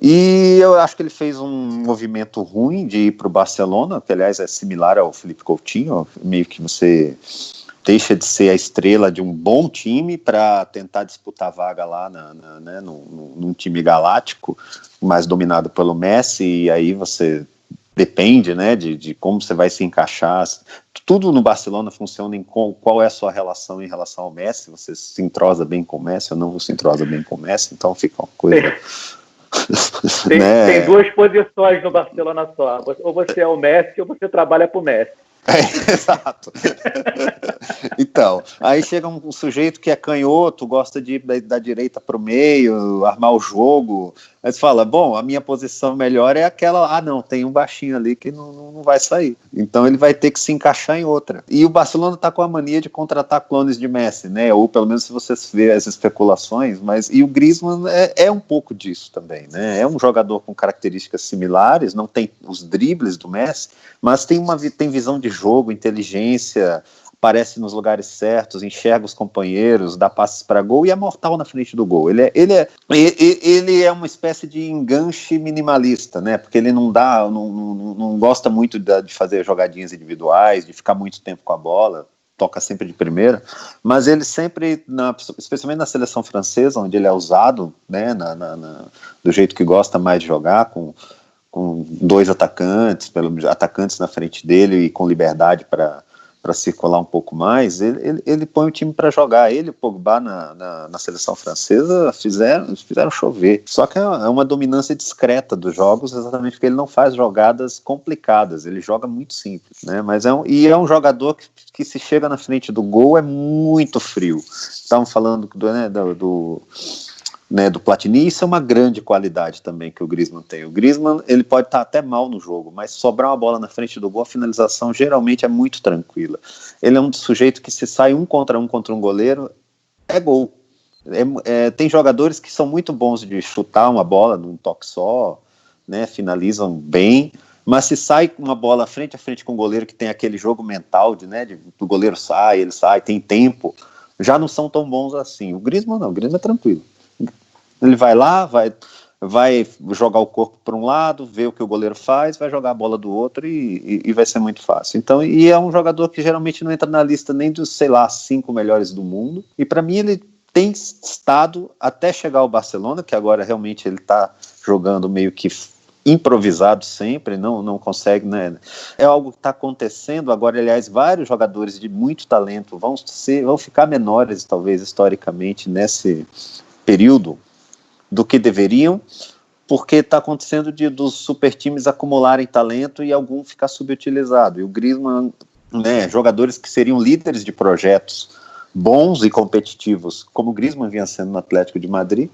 E eu acho que ele fez um movimento ruim de ir para o Barcelona, que aliás é similar ao Felipe Coutinho, meio que você deixa de ser a estrela de um bom time para tentar disputar vaga lá né, num time galáctico, mais dominado pelo Messi, e aí você depende, né, de como você vai se encaixar. Tudo no Barcelona funciona em qual é a sua relação em relação ao Messi, você se entrosa bem com o Messi ou não se entrosa bem com o Messi, então fica uma coisa... Tem duas posições no Barcelona só, ou você é o Messi ou você trabalha pro Messi. Exato. Então, aí chega um sujeito que é canhoto, gosta de ir da direita para o meio, armar o jogo, aí você fala, bom, a minha posição melhor é aquela, não, tem um baixinho ali que não vai sair, então ele vai ter que se encaixar em outra. E o Barcelona está com a mania de contratar clones de Messi, né, ou pelo menos se você vê as especulações, e o Griezmann é um pouco disso também, né, é um jogador com características similares, não tem os dribles do Messi, mas tem visão de jogo, inteligência, aparece nos lugares certos, enxerga os companheiros, dá passes para gol e é mortal na frente do gol. Ele é uma espécie de enganche minimalista, né? Porque ele não gosta muito de fazer jogadinhas individuais, de ficar muito tempo com a bola, toca sempre de primeira, mas ele sempre, especialmente na seleção francesa, onde ele é usado, né, do jeito que gosta mais de jogar, com dois atacantes na frente dele e com liberdade para circular um pouco mais, ele põe o time para jogar. Ele e o Pogba na seleção francesa fizeram chover. Só que é uma dominância discreta dos jogos, exatamente porque ele não faz jogadas complicadas, ele joga muito simples, né? Mas é um jogador que se chega na frente do gol é muito frio. Estavam falando né, do Platini. Isso é uma grande qualidade também que o Griezmann tem. O Griezmann, ele pode estar até mal no jogo, mas sobrar uma bola na frente do gol, a finalização geralmente é muito tranquila. Ele é um sujeito que, se sai um contra um goleiro, é gol. Tem jogadores que são muito bons de chutar uma bola num toque só, né, finalizam bem, mas se sai uma bola frente a frente com o goleiro, que tem aquele jogo mental do goleiro ele sai, tem tempo, já não são tão bons assim. O Griezmann não, o Griezmann é tranquilo. Ele vai lá, vai jogar o corpo para um lado, ver o que o goleiro faz, vai jogar a bola do outro e vai ser muito fácil. Então, e é um jogador que geralmente não entra na lista nem dos, 5 melhores do mundo, e para mim ele tem estado até chegar ao Barcelona, que agora realmente ele está jogando meio que improvisado sempre, não consegue, né? É algo que está acontecendo agora. Aliás, vários jogadores de muito talento vão ficar menores, talvez, historicamente, nesse período, do que deveriam, porque está acontecendo dos super times acumularem talento e algum ficar subutilizado. E o Griezmann, né, jogadores que seriam líderes de projetos bons e competitivos, como o Griezmann vinha sendo no Atlético de Madrid,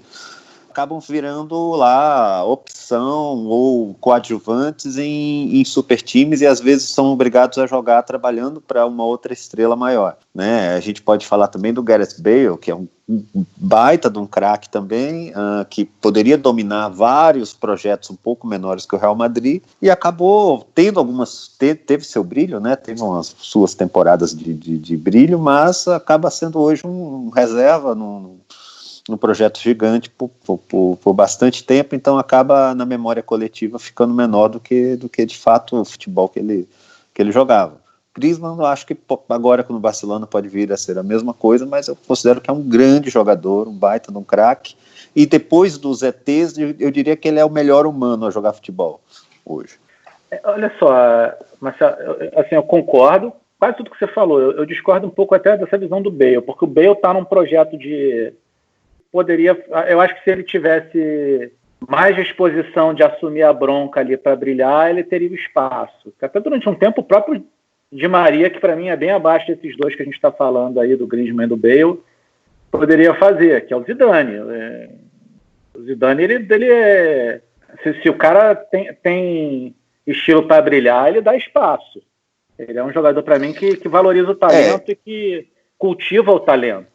acabam virando lá opção ou coadjuvantes em super times, e às vezes são obrigados a jogar trabalhando para uma outra estrela maior, né? A gente pode falar também do Gareth Bale, que é um baita de um craque também, que poderia dominar vários projetos um pouco menores que o Real Madrid, e acabou tendo teve seu brilho, né? Teve umas suas temporadas de brilho, mas acaba sendo hoje um reserva num projeto gigante por bastante tempo, então acaba na memória coletiva ficando menor do que de fato o futebol que ele jogava. Griezmann, eu acho que agora com o Barcelona pode vir a ser a mesma coisa, mas eu considero que é um grande jogador, um baita de um craque, e depois dos ETs, eu diria que ele é o melhor humano a jogar futebol hoje. Olha só, Marcelo, assim, eu concordo, quase tudo que você falou. Eu discordo um pouco até dessa visão do Bale, porque o Bale está num projeto eu acho que se ele tivesse mais disposição de assumir a bronca ali para brilhar, ele teria o espaço. Até durante um tempo, o próprio Di Maria, que para mim é bem abaixo desses dois que a gente está falando aí, do Griezmann e do Bale, poderia fazer, que é o Zidane. O Zidane, ele é... Se o cara tem estilo para brilhar, ele dá espaço. Ele é um jogador, para mim, que valoriza o talento e que cultiva o talento.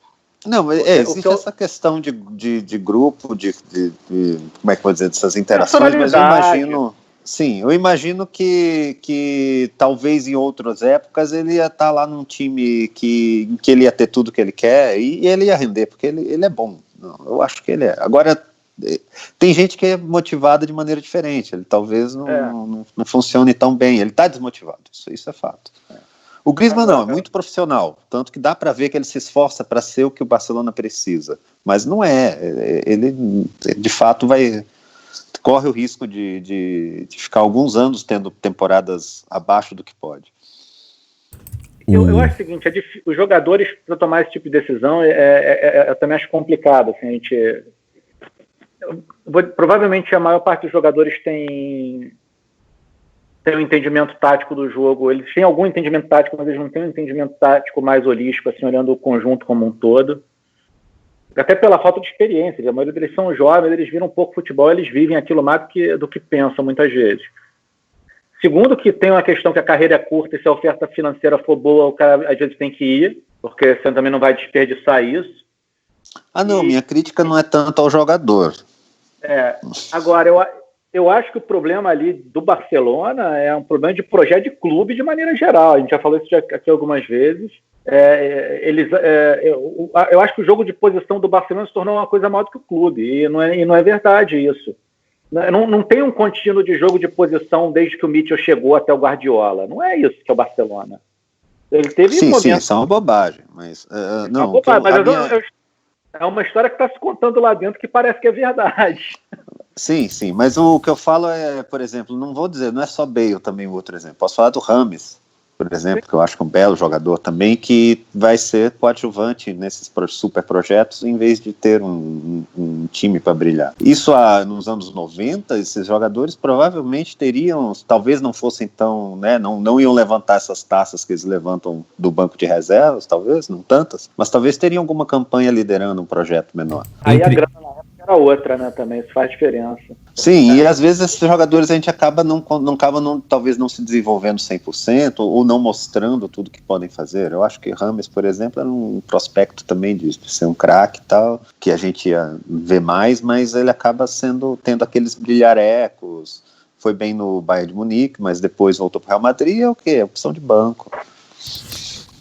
Não, existe essa questão de grupo, como é que eu vou dizer, dessas interações, mas eu imagino... Sim, eu imagino que talvez em outras épocas ele ia estar lá num time que ele ia ter tudo que ele quer e ele ia render, porque ele é bom. Não, eu acho que ele é. Agora, tem gente que é motivada de maneira diferente, ele talvez não funcione tão bem, ele está desmotivado, isso é fato. O Griezmann não, é muito profissional, tanto que dá para ver que ele se esforça para ser o que o Barcelona precisa, mas não ele de fato corre o risco de ficar alguns anos tendo temporadas abaixo do que pode. Eu acho o seguinte, os jogadores, para tomar esse tipo de decisão, eu também acho complicado. Assim, provavelmente a maior parte dos jogadores tem um entendimento tático do jogo, eles têm algum entendimento tático, mas eles não têm um entendimento tático mais holístico, assim, olhando o conjunto como um todo. Até pela falta de experiência, a maioria deles são jovens, eles viram um pouco futebol, eles vivem aquilo mais do que pensam muitas vezes. Segundo, que tem uma questão que a carreira é curta, e se a oferta financeira for boa, o cara às vezes tem que ir, porque você também não vai desperdiçar isso. Minha crítica não é tanto ao jogador. Agora, eu acho que o problema ali do Barcelona é um problema de projeto de clube de maneira geral, a gente já falou isso aqui algumas vezes. Eu acho que o jogo de posição do Barcelona se tornou uma coisa maior do que o clube, e não é verdade isso. Não tem um contínuo de jogo de posição desde que o Mitchell chegou até o Guardiola. Não é isso que é o Barcelona. Ele teve sim, isso é uma bobagem, mas é uma história que está se contando lá dentro que parece que é verdade. Sim, mas o que eu falo por exemplo, não é só Bale também o outro exemplo, posso falar do Rames, por exemplo, que eu acho que é um belo jogador também, que vai ser coadjuvante nesses super projetos, em vez de ter um time para brilhar. Isso nos anos 90, esses jogadores provavelmente talvez não fossem tão, né, não iam levantar essas taças que eles levantam do banco de reservas, talvez, não tantas, mas talvez teriam alguma campanha liderando um projeto menor. Aí a grana na época a outra, né, também, isso faz diferença. Sim, e às vezes esses jogadores a gente acaba talvez não se desenvolvendo 100% ou não mostrando tudo que podem fazer. Eu acho que Rames, por exemplo, era um prospecto também de ser um craque e tal, que a gente ia ver mais, mas ele acaba tendo aqueles brilharecos. Foi bem no Bayern de Munique, mas depois voltou para o Real Madrid, é o quê? É opção de banco.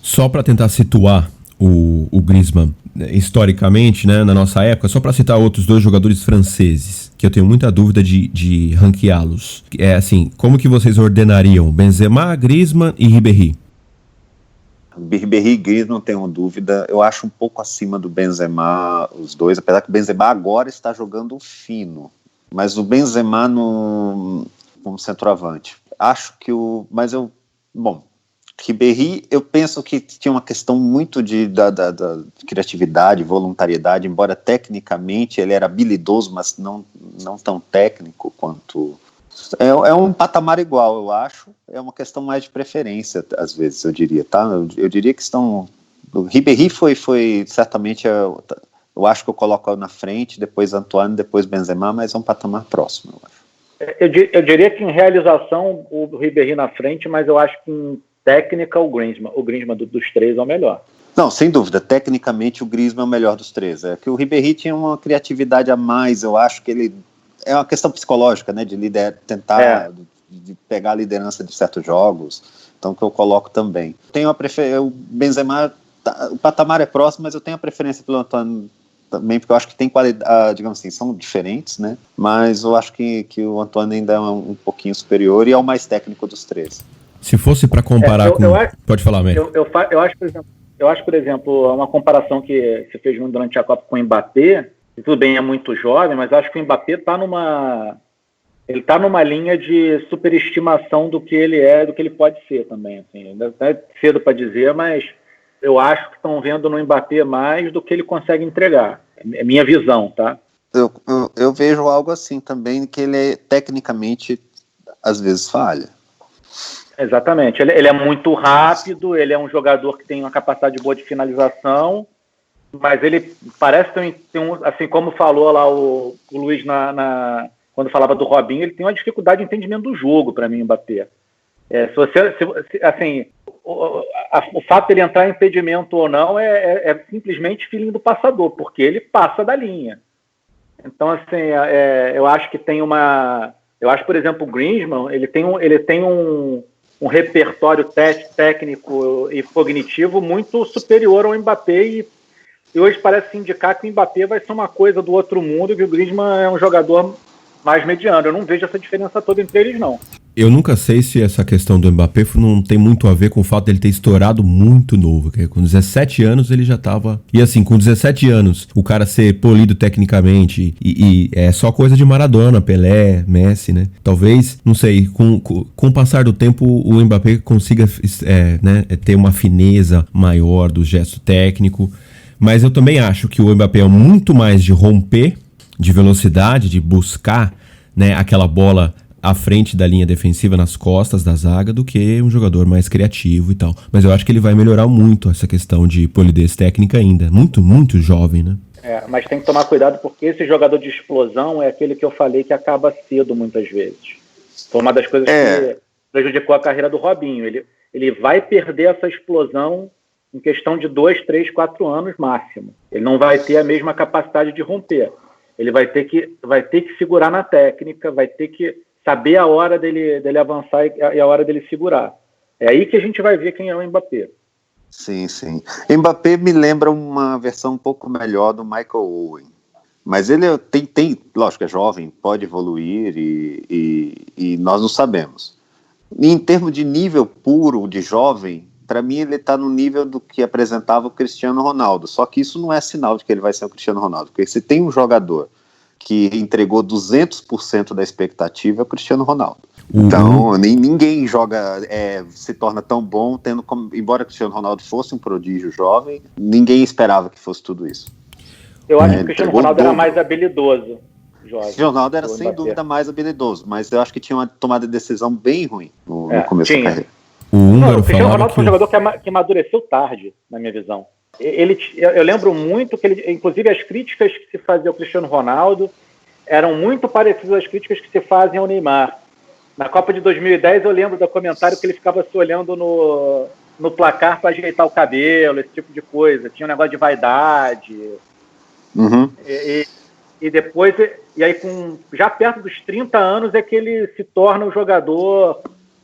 Só para tentar situar o Griezmann historicamente, né, na nossa época, só para citar outros 2 jogadores franceses, que eu tenho muita dúvida de ranqueá-los. É assim, como que vocês ordenariam Benzema, Griezmann e Ribéry? Ribéry e Griezmann, não tenho dúvida. Eu acho um pouco acima do Benzema, os dois, apesar que o Benzema agora está jogando fino. Mas o Benzema como centroavante. Acho que Ribéry, eu penso que tinha uma questão muito da criatividade, voluntariedade, embora tecnicamente ele era habilidoso, mas não tão técnico quanto... É um patamar igual, eu acho. É uma questão mais de preferência, às vezes, eu diria, tá? Eu diria que o Ribéry foi certamente... Eu acho que eu coloco na frente, depois Antoine, depois Benzema, mas é um patamar próximo, eu acho. Eu diria que em realização o Ribéry na frente, mas eu acho que em técnica o Griezmann dos 3 é o melhor. Não, sem dúvida, tecnicamente o Griezmann é o melhor dos 3. É que o Ribéry tinha uma criatividade a mais, eu acho que ele... É uma questão psicológica, né, de tentar de pegar a liderança de certos jogos, então que eu coloco também. Tenho o Benzema, o patamar é próximo, mas eu tenho a preferência pelo Antoine também, porque eu acho que tem qualidade, digamos assim, são diferentes, né? Mas eu acho que o Antoine ainda é um pouquinho superior e é o mais técnico dos 3. Se fosse para comparar Pode falar, Américo. Eu acho, por exemplo, uma comparação que você fez durante a Copa com o Mbappé, que tudo bem, é muito jovem, mas acho que o Mbappé está numa linha de superestimação do que ele é, do que ele pode ser também. Assim. Ainda é cedo para dizer, mas eu acho que estão vendo no Mbappé mais do que ele consegue entregar. É minha visão, tá? Eu vejo algo assim também, que ele tecnicamente às vezes falha. Exatamente. Ele é muito rápido, ele é um jogador que tem uma capacidade boa de finalização, mas ele parece ter assim como falou lá o Luiz quando falava do Robinho, ele tem uma dificuldade de entendimento do jogo, para mim, o Mbappé. O fato de ele entrar em impedimento ou não é simplesmente feeling do passador, porque ele passa da linha. Então, assim, eu acho que tem eu acho, por exemplo, o Griezmann, ele tem um repertório técnico e cognitivo muito superior ao Mbappé e hoje parece indicar que o Mbappé vai ser uma coisa do outro mundo e que o Griezmann é um jogador mais mediano. Eu não vejo essa diferença toda entre eles, não. Eu nunca sei se essa questão do Mbappé não tem muito a ver com o fato dele ter estourado muito novo, que com 17 anos ele já tava... E assim, com 17 anos, o cara ser polido tecnicamente e é só coisa de Maradona, Pelé, Messi, né? Talvez, não sei, com o passar do tempo o Mbappé consiga ter uma fineza maior do gesto técnico, mas eu também acho que o Mbappé é muito mais de romper, de velocidade, de buscar, né, aquela bola à frente da linha defensiva, nas costas da zaga, do que um jogador mais criativo e tal. Mas eu acho que ele vai melhorar muito essa questão de polidez técnica ainda. Muito, muito jovem, né? Mas tem que tomar cuidado porque esse jogador de explosão é aquele que eu falei que acaba cedo muitas vezes. Foi uma das coisas que prejudicou a carreira do Robinho. Ele vai perder essa explosão em questão de 2, 3, 4 anos máximo. Ele não vai ter a mesma capacidade de romper. Ele vai ter que segurar na técnica, vai ter que saber a hora dele avançar e a hora dele segurar. É aí que a gente vai ver quem é o Mbappé. Sim, sim. Mbappé me lembra uma versão um pouco melhor do Michael Owen. Mas ele lógico, é jovem, pode evoluir e nós não sabemos. E em termos de nível puro de jovem, para mim ele está no nível do que apresentava o Cristiano Ronaldo. Só que isso não é sinal de que ele vai ser o Cristiano Ronaldo. Porque se tem um jogador que entregou 200% da expectativa, é o Cristiano Ronaldo. Então, ninguém se torna tão bom, embora o Cristiano Ronaldo fosse um prodígio jovem, ninguém esperava que fosse tudo isso. Eu acho que o Cristiano Ronaldo era mais habilidoso. O Cristiano Ronaldo era sem dúvida mais habilidoso, mas eu acho que tinha uma tomada de decisão bem ruim no começo da carreira. O Cristiano Ronaldo foi um jogador que amadureceu tarde, na minha visão. eu lembro muito que inclusive as críticas que se fazia ao Cristiano Ronaldo eram muito parecidas às críticas que se fazem ao Neymar. Na Copa de 2010 eu lembro do comentário que ele ficava se olhando no placar para ajeitar o cabelo, esse tipo de coisa. Tinha um negócio de vaidade. Uhum. E depois, aí já perto dos 30 anos é que ele se torna o jogador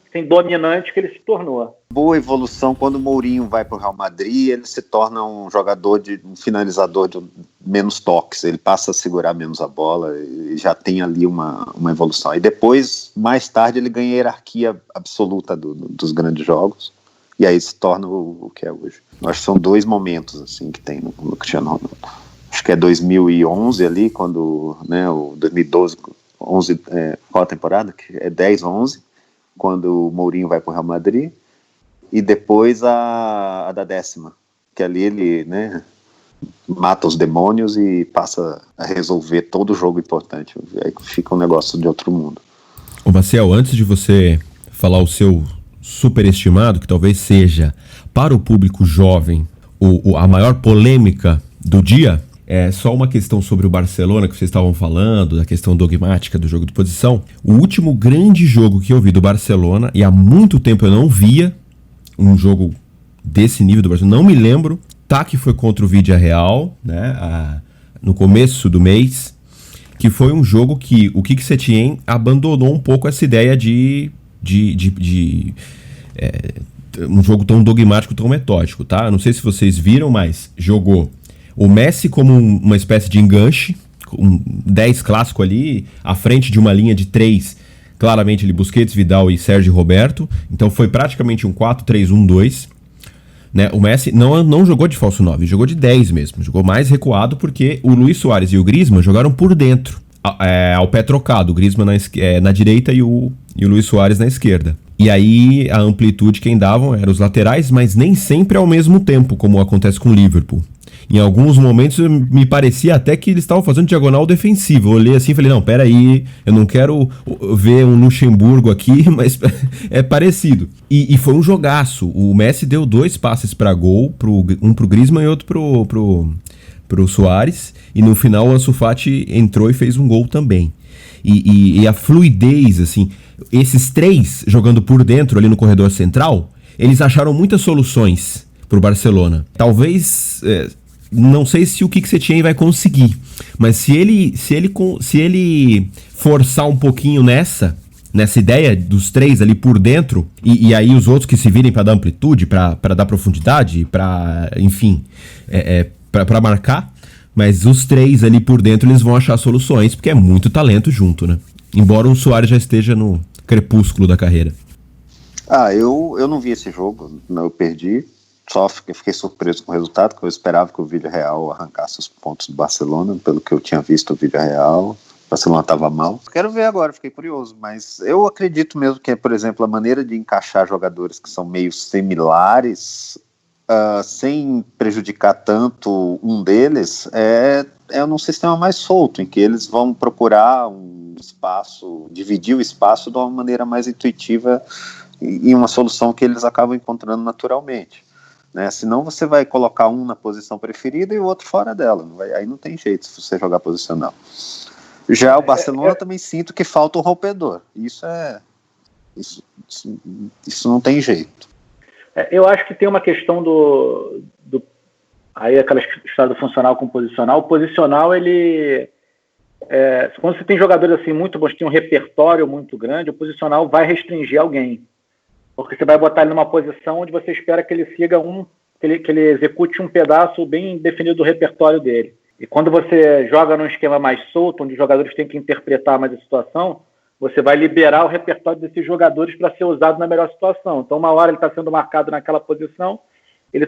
assim, dominante que ele se tornou. Boa evolução quando o Mourinho vai para o Real Madrid, ele se torna um finalizador de menos toques, ele passa a segurar menos a bola e já tem ali uma evolução. E depois, mais tarde, ele ganha a hierarquia absoluta dos grandes jogos e aí se torna o que é hoje. Eu acho que são 2 momentos assim, que tem no Cristiano Ronaldo. Acho que é 2011 ali, quando, né, o 2012, 11, qual a temporada? Que é 10-11, quando o Mourinho vai para o Real Madrid, e depois a da 10ª, que ali ele, né, mata os demônios e passa a resolver todo o jogo importante. Aí fica um negócio de outro mundo. Ô Maciel, antes de você falar o seu superestimado, que talvez seja para o público jovem a maior polêmica do dia, é só uma questão sobre o Barcelona que vocês estavam falando, da questão dogmática do jogo de posição. O último grande jogo que eu vi do Barcelona, e há muito tempo eu não via um jogo desse nível do Barcelona, não me lembro, que foi contra o Villarreal, né, no começo do mês, que foi um jogo que o Quique Setien abandonou um pouco essa ideia de um jogo tão dogmático, tão metódico, tá? Não sei se vocês viram, mas jogou o Messi como uma espécie de enganche, um 10 clássico ali, à frente de uma linha de 3, claramente ele Busquets, Vidal e Sérgio Roberto, então foi praticamente um 4-3-1-2, né? O Messi não jogou de falso 9, jogou de 10 mesmo, jogou mais recuado porque o Luis Suárez e o Griezmann jogaram por dentro, ao pé trocado, o Griezmann na direita e o Luis Suárez na esquerda. E aí a amplitude quem davam eram os laterais, mas nem sempre ao mesmo tempo, como acontece com o Liverpool. Em alguns momentos me parecia até que eles estavam fazendo diagonal defensiva. Eu olhei assim e falei, não, peraí, eu não quero ver um Luxemburgo aqui, mas é parecido. E foi um jogaço. O Messi deu 2 passes para gol, um pro Griezmann e outro pro Suárez. E no final o Ansu Fati entrou e fez um gol também. E a fluidez, assim, esses 3 jogando por dentro ali no corredor central, eles acharam muitas soluções pro Barcelona. Talvez... não sei se o Quique Setien vai conseguir, mas se ele forçar um pouquinho nessa ideia dos 3 ali por dentro, e aí os outros que se virem para dar amplitude, para dar profundidade, para, enfim, para marcar, mas os 3 ali por dentro eles vão achar soluções, porque é muito talento junto, né? Embora o Suárez já esteja no crepúsculo da carreira. Eu não vi esse jogo, eu perdi. Só fiquei surpreso com o resultado, que eu esperava que o Villarreal arrancasse os pontos do Barcelona, pelo que eu tinha visto o Villarreal, o Barcelona estava mal. Quero ver agora, fiquei curioso, mas eu acredito mesmo que, por exemplo, a maneira de encaixar jogadores que são meio similares, sem prejudicar tanto um deles, é num sistema mais solto, em que eles vão procurar um espaço, dividir o espaço de uma maneira mais intuitiva e uma solução que eles acabam encontrando naturalmente. Né? Senão você vai colocar um na posição preferida e o outro fora dela. Aí não tem jeito se você jogar posicional. Já o Barcelona também sinto que falta um rompedor. Isso não tem jeito. Eu acho que tem uma questão aí aquela história do funcional com o posicional. O posicional, ele... quando você tem jogadores assim muito bons, que tem um repertório muito grande, o posicional vai restringir alguém. Porque você vai botar ele numa posição onde você espera que ele siga que ele execute um pedaço bem definido do repertório dele. E quando você joga num esquema mais solto, onde os jogadores têm que interpretar mais a situação, você vai liberar o repertório desses jogadores para ser usado na melhor situação. Então, uma hora ele está sendo marcado naquela posição, ele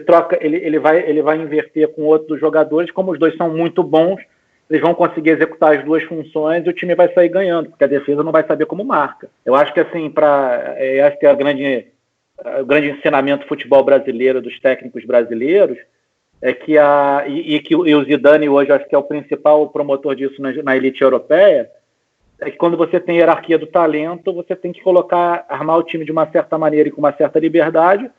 vai inverter com outro dos jogadores, como os dois são muito bons, eles vão conseguir executar as 2 funções e o time vai sair ganhando, porque a defesa não vai saber como marca. Eu acho que assim, acho que o grande ensinamento do futebol brasileiro, dos técnicos brasileiros, é que o Zidane hoje acho que é o principal promotor disso na elite europeia, é que quando você tem hierarquia do talento, você tem que armar o time de uma certa maneira e com uma certa liberdade,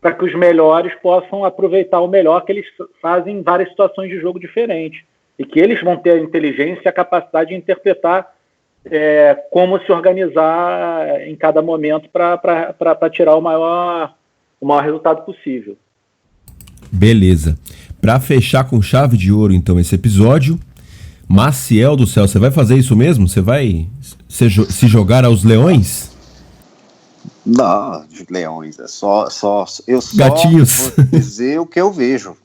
para que os melhores possam aproveitar o melhor que eles fazem em várias situações de jogo diferentes. E que eles vão ter a inteligência e a capacidade de interpretar como se organizar em cada momento para tirar o maior resultado possível. Beleza. Para fechar com chave de ouro, então, esse episódio, Maciel do céu, você vai fazer isso mesmo? Você vai se jogar aos leões? Não, leões, eu só gatinhos. Vou dizer o que eu vejo.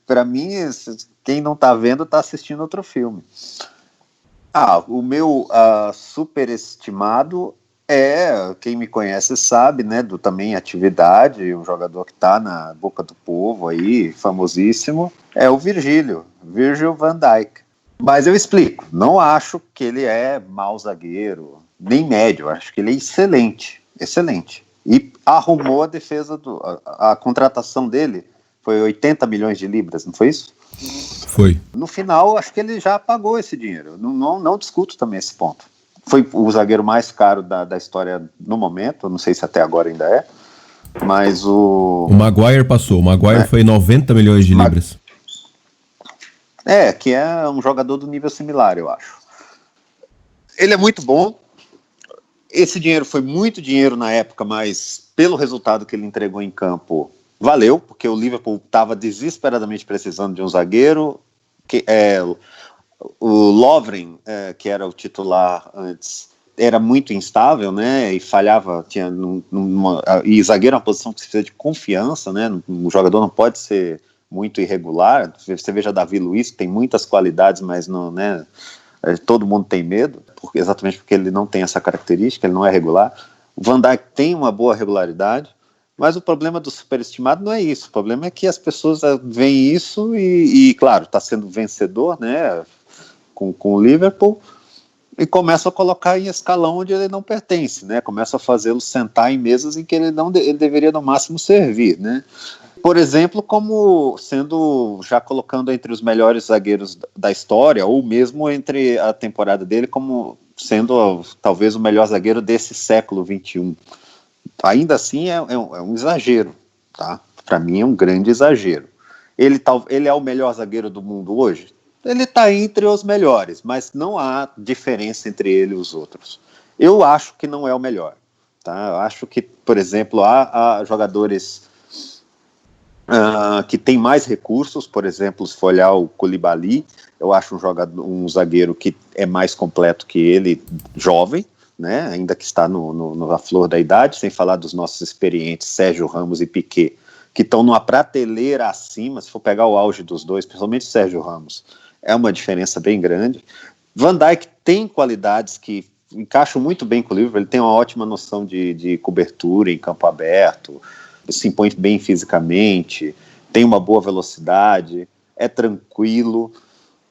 Para mim, quem não tá vendo tá assistindo outro filme. O meu superestimado quem me conhece sabe, né, do também Atividade, um jogador que tá na boca do povo aí, famosíssimo, é o Virgil van Dijk. Mas eu explico, não acho que ele é mau zagueiro, nem médio, acho que ele é excelente. E arrumou a defesa, a contratação dele foi 80 milhões de libras, não foi isso? Foi. No final, acho que ele já pagou esse dinheiro, não discuto também esse ponto. Foi o zagueiro mais caro da história no momento, não sei se até agora ainda é, mas o Maguire passou, o Maguire foi 90 milhões de libras. Que é um jogador do nível similar, eu acho. Ele é muito bom, esse dinheiro foi muito dinheiro na época, mas pelo resultado que ele entregou em campo, valeu, porque o Liverpool estava desesperadamente precisando de um zagueiro, o Lovren, que era o titular antes, era muito instável, né, e falhava, e zagueiro é uma posição que precisa de confiança, né, o jogador não pode ser muito irregular. Você veja Davi Luiz, que tem muitas qualidades, mas não, né, todo mundo tem medo, exatamente porque ele não tem essa característica, ele não é regular. O Van Dijk tem uma boa regularidade, mas o problema do superestimado não é isso, o problema é que as pessoas veem isso e claro, está sendo vencedor, né, com o Liverpool, e começam a colocar em escalão onde ele não pertence, né, começam a fazê-lo sentar em mesas em que ele deveria no máximo servir, né. Por exemplo, como sendo, já colocando entre os melhores zagueiros da história, ou mesmo entre a temporada dele, como sendo talvez o melhor zagueiro desse século XXI. Ainda assim é um exagero, tá? Para mim é um grande exagero. Ele é o melhor zagueiro do mundo hoje? Ele está entre os melhores, mas não há diferença entre ele e os outros. Eu acho que não é o melhor, tá? Eu acho que, por exemplo, há jogadores que tem mais recursos, por exemplo, se for olhar o Koulibaly, eu acho um zagueiro que é mais completo que ele, jovem, né, ainda que está na flor da idade, sem falar dos nossos experientes Sérgio Ramos e Piqué, que estão numa prateleira acima. Se for pegar o auge dos dois, principalmente Sérgio Ramos, é uma diferença bem grande. Van Dijk tem qualidades que encaixam muito bem com o Liverpool, ele tem uma ótima noção de cobertura em campo aberto, se impõe bem fisicamente, tem uma boa velocidade, é tranquilo,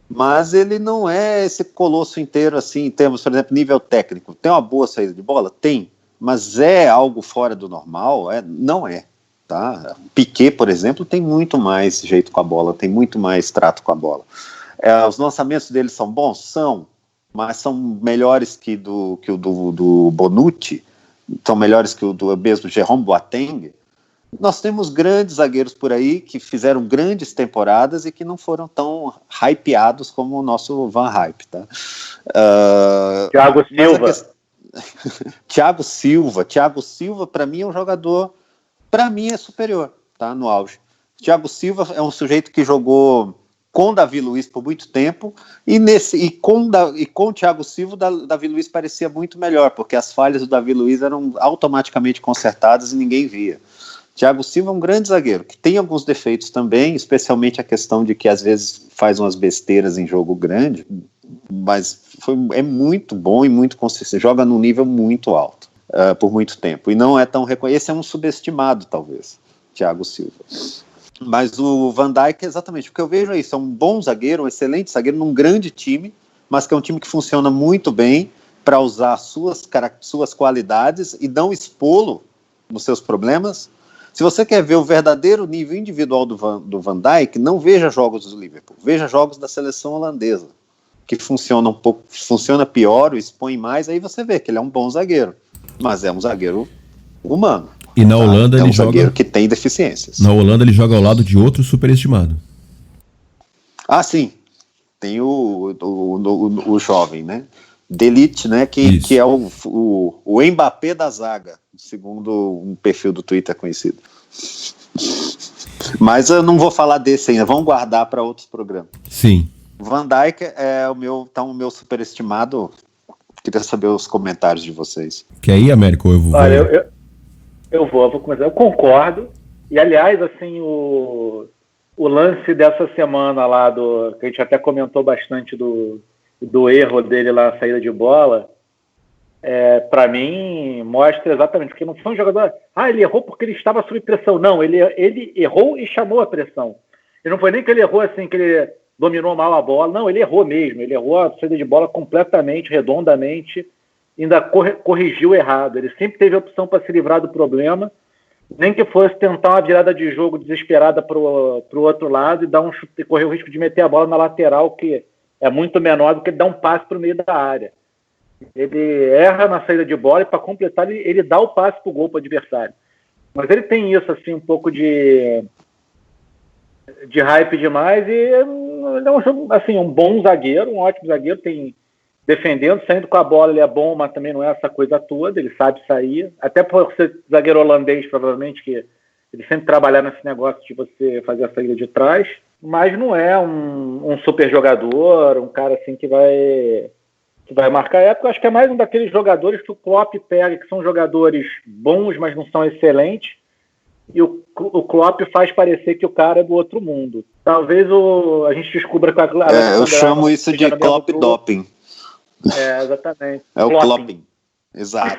mas ele não é esse colosso inteiro assim, em termos, por exemplo, nível técnico. Tem uma boa saída de bola? Tem, mas é algo fora do normal? Não é, tá? Piqué, por exemplo, tem muito mais jeito com a bola, tem muito mais trato com a bola. Os lançamentos dele são bons? São, mas são melhores que o do Bonucci, são melhores que o do mesmo Jerome Boateng. Nós temos grandes zagueiros por aí que fizeram grandes temporadas e que não foram tão hypeados como o nosso Van Hype, tá? Thiago Silva, para mim, é um jogador, para mim é superior, tá? No auge. Thiago Silva é um sujeito que jogou com Davi Luiz por muito tempo e com o Thiago Silva, Davi Luiz parecia muito melhor, porque as falhas do Davi Luiz eram automaticamente consertadas e ninguém via. Thiago Silva é um grande zagueiro, que tem alguns defeitos também, especialmente a questão de que às vezes faz umas besteiras em jogo grande, mas é muito bom e muito consistente, joga num nível muito alto, por muito tempo, e não é tão reconhecido. Esse é um subestimado, talvez, Thiago Silva. Mas o Van Dijk, exatamente, o que eu vejo é isso, é um bom zagueiro, um excelente zagueiro, num grande time, mas que é um time que funciona muito bem para usar suas qualidades e não expô-lo nos seus problemas. Se você quer ver o verdadeiro nível individual do Van Dijk, não veja jogos do Liverpool, veja jogos da seleção holandesa, que funciona pior, o expõe mais, aí você vê que ele é um bom zagueiro, mas é um zagueiro humano. E na Holanda é ele um joga... zagueiro que tem deficiências. Na Holanda ele joga ao lado de outro superestimado. Ah, sim. Tem o jovem, né? De Ligt, né? Que é o Mbappé da zaga, segundo um perfil do Twitter conhecido. Mas eu não vou falar desse ainda, vamos guardar para outros programas. Sim. Van Dijk é o meu superestimado. Queria saber os comentários de vocês. Quer ir, Américo? Eu vou. Olha, eu vou começar. Eu concordo. E, aliás, assim, o lance dessa semana lá, que a gente até comentou bastante do erro dele lá na saída de bola, para mim, mostra exatamente, porque não foi um jogador... ele errou porque ele estava sob pressão. Não, ele errou e chamou a pressão. E não foi nem que ele errou assim, que ele dominou mal a bola. Não, ele errou mesmo. Ele errou a saída de bola completamente, redondamente, ainda corrigiu errado. Ele sempre teve a opção para se livrar do problema, nem que fosse tentar uma virada de jogo desesperada para o outro lado e dar um chute, correr o risco de meter a bola na lateral, que é muito menor do que ele dar um passe para o meio da área. Ele erra na saída de bola e, para completar, ele dá o passe para o gol para o adversário. Mas ele tem isso, assim, um pouco de hype demais, e ele é assim, um bom zagueiro, um ótimo zagueiro, tem defendendo, saindo com a bola ele é bom, mas também não é essa coisa toda, ele sabe sair, até por ser zagueiro holandês, provavelmente, que ele sempre trabalhar nesse negócio de você fazer a saída de trás, mas não é um super jogador, um cara assim que vai marcar a época. Eu acho que é mais um daqueles jogadores que o Klopp pega, que são jogadores bons, mas não são excelentes, e o Klopp faz parecer que o cara é do outro mundo. Talvez a gente descubra que eu chamo isso de Klopp doping. Exatamente. É o Klopping. Exato.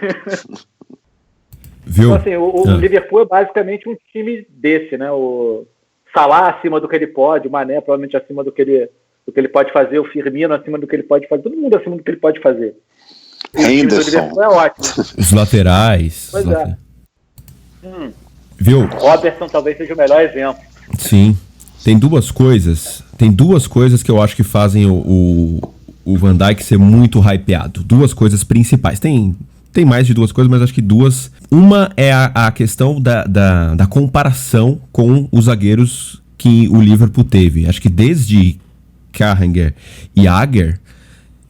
Viu? Então, assim, o Liverpool é basicamente um time desse, né? O Salah acima do que ele pode, o Mané provavelmente acima do que ele pode fazer, o Firmino acima do que ele pode fazer, todo mundo acima do que ele pode fazer. E o time do Liverpool é ótimo. Os laterais. Pois Viu? Robertson talvez seja o melhor exemplo. Sim. Tem duas coisas que eu acho que fazem o Van Dijk ser muito hypeado. Duas coisas principais. Tem mais de duas coisas, mas acho que duas. Uma é a questão da comparação com os zagueiros que o Liverpool teve. Acho que desde Carragher e Agger,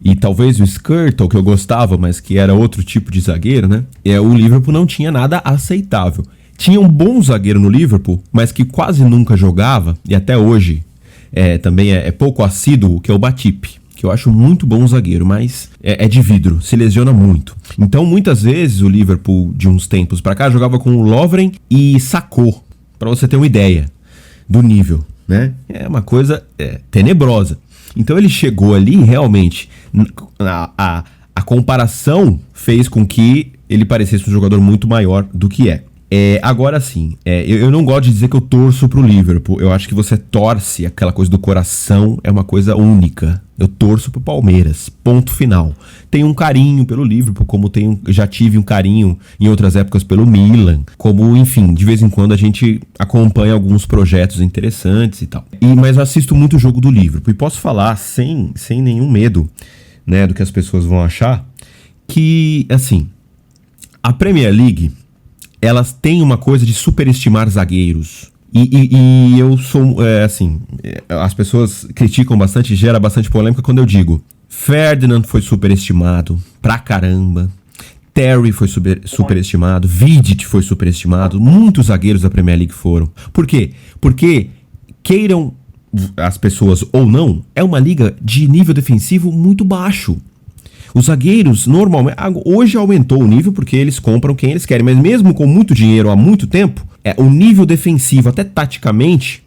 e talvez o Skrtel, que eu gostava, mas que era outro tipo de zagueiro, né? O Liverpool não tinha nada aceitável. Tinha um bom zagueiro no Liverpool, mas que quase nunca jogava, e até hoje também é pouco assíduo, que é o Matip, que eu acho muito bom zagueiro, mas é de vidro, se lesiona muito. Então, muitas vezes, o Liverpool, de uns tempos pra cá, jogava com o Lovren e Sakho, pra você ter uma ideia do nível, né? É uma coisa tenebrosa. Então, ele chegou ali, realmente, a comparação fez com que ele parecesse um jogador muito maior do que é. Agora sim, eu não gosto de dizer que eu torço pro Liverpool. Eu acho que você torce, aquela coisa do coração é uma coisa única. Eu torço pro Palmeiras, ponto final. Tenho um carinho pelo Liverpool, como já tive um carinho em outras épocas pelo Milan. Como, enfim, de vez em quando a gente acompanha alguns projetos interessantes e tal. Mas eu assisto muito o jogo do Liverpool. E posso falar sem nenhum medo, né, do que as pessoas vão achar, que, assim, a Premier League, elas têm uma coisa de superestimar zagueiros. E eu sou, as pessoas criticam bastante, gera bastante polêmica quando eu digo: Ferdinand foi superestimado pra caramba, Terry foi superestimado, Vidic foi superestimado, muitos zagueiros da Premier League foram. Por quê? Porque, queiram as pessoas ou não, é uma liga de nível defensivo muito baixo. Os zagueiros, normalmente, hoje aumentou o nível porque eles compram quem eles querem, mas mesmo com muito dinheiro há muito tempo, o nível defensivo, até taticamente,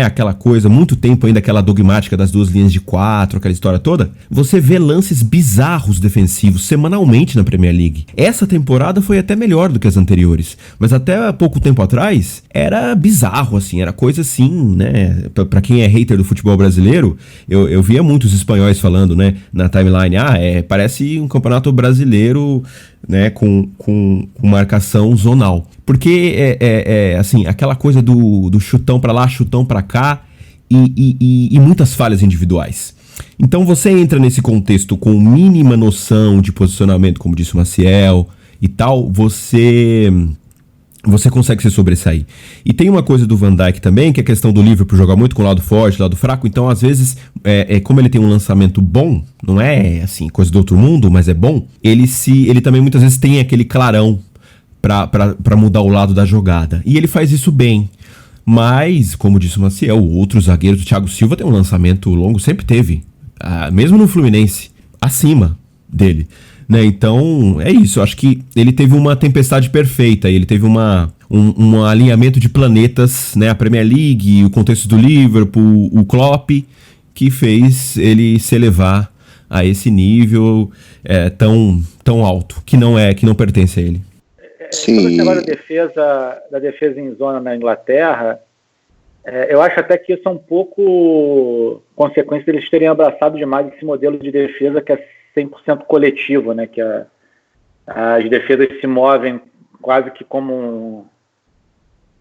aquela coisa, muito tempo ainda, aquela dogmática das 2 linhas de 4, aquela história toda, você vê lances bizarros defensivos semanalmente na Premier League. Essa temporada foi até melhor do que as anteriores, mas até pouco tempo atrás era bizarro, assim, era coisa assim, né? Pra quem é hater do futebol brasileiro, eu via muitos espanhóis falando, né, na timeline, parece um campeonato brasileiro, né, com marcação zonal. Porque assim, aquela coisa do chutão pra lá, chutão pra cá e muitas falhas individuais. Então você entra nesse contexto com mínima noção de posicionamento, como disse o Maciel e tal, você você consegue se sobressair. E tem uma coisa do Van Dijk também, que é a questão do Liverpool jogar muito com o lado forte, lado fraco. Então, às vezes, como ele tem um lançamento bom, não é assim, coisa do outro mundo, mas é bom, ele também muitas vezes tem aquele clarão pra mudar o lado da jogada. E ele faz isso bem. Mas, como disse o Maciel, outros zagueiros, o Thiago Silva tem um lançamento longo, sempre teve. Mesmo no Fluminense, acima dele. Né? Então, é isso. Eu acho que ele teve uma tempestade perfeita. Ele teve um alinhamento de planetas, né? A Premier League, o contexto do Liverpool, o Klopp, que fez ele se elevar a esse nível tão alto, que não pertence a ele. Sim. Todo esse negócio da defesa em zona na Inglaterra, eu acho até que isso é um pouco consequência deles terem abraçado demais esse modelo de defesa que é 100% coletivo, né? Que as defesas se movem quase que como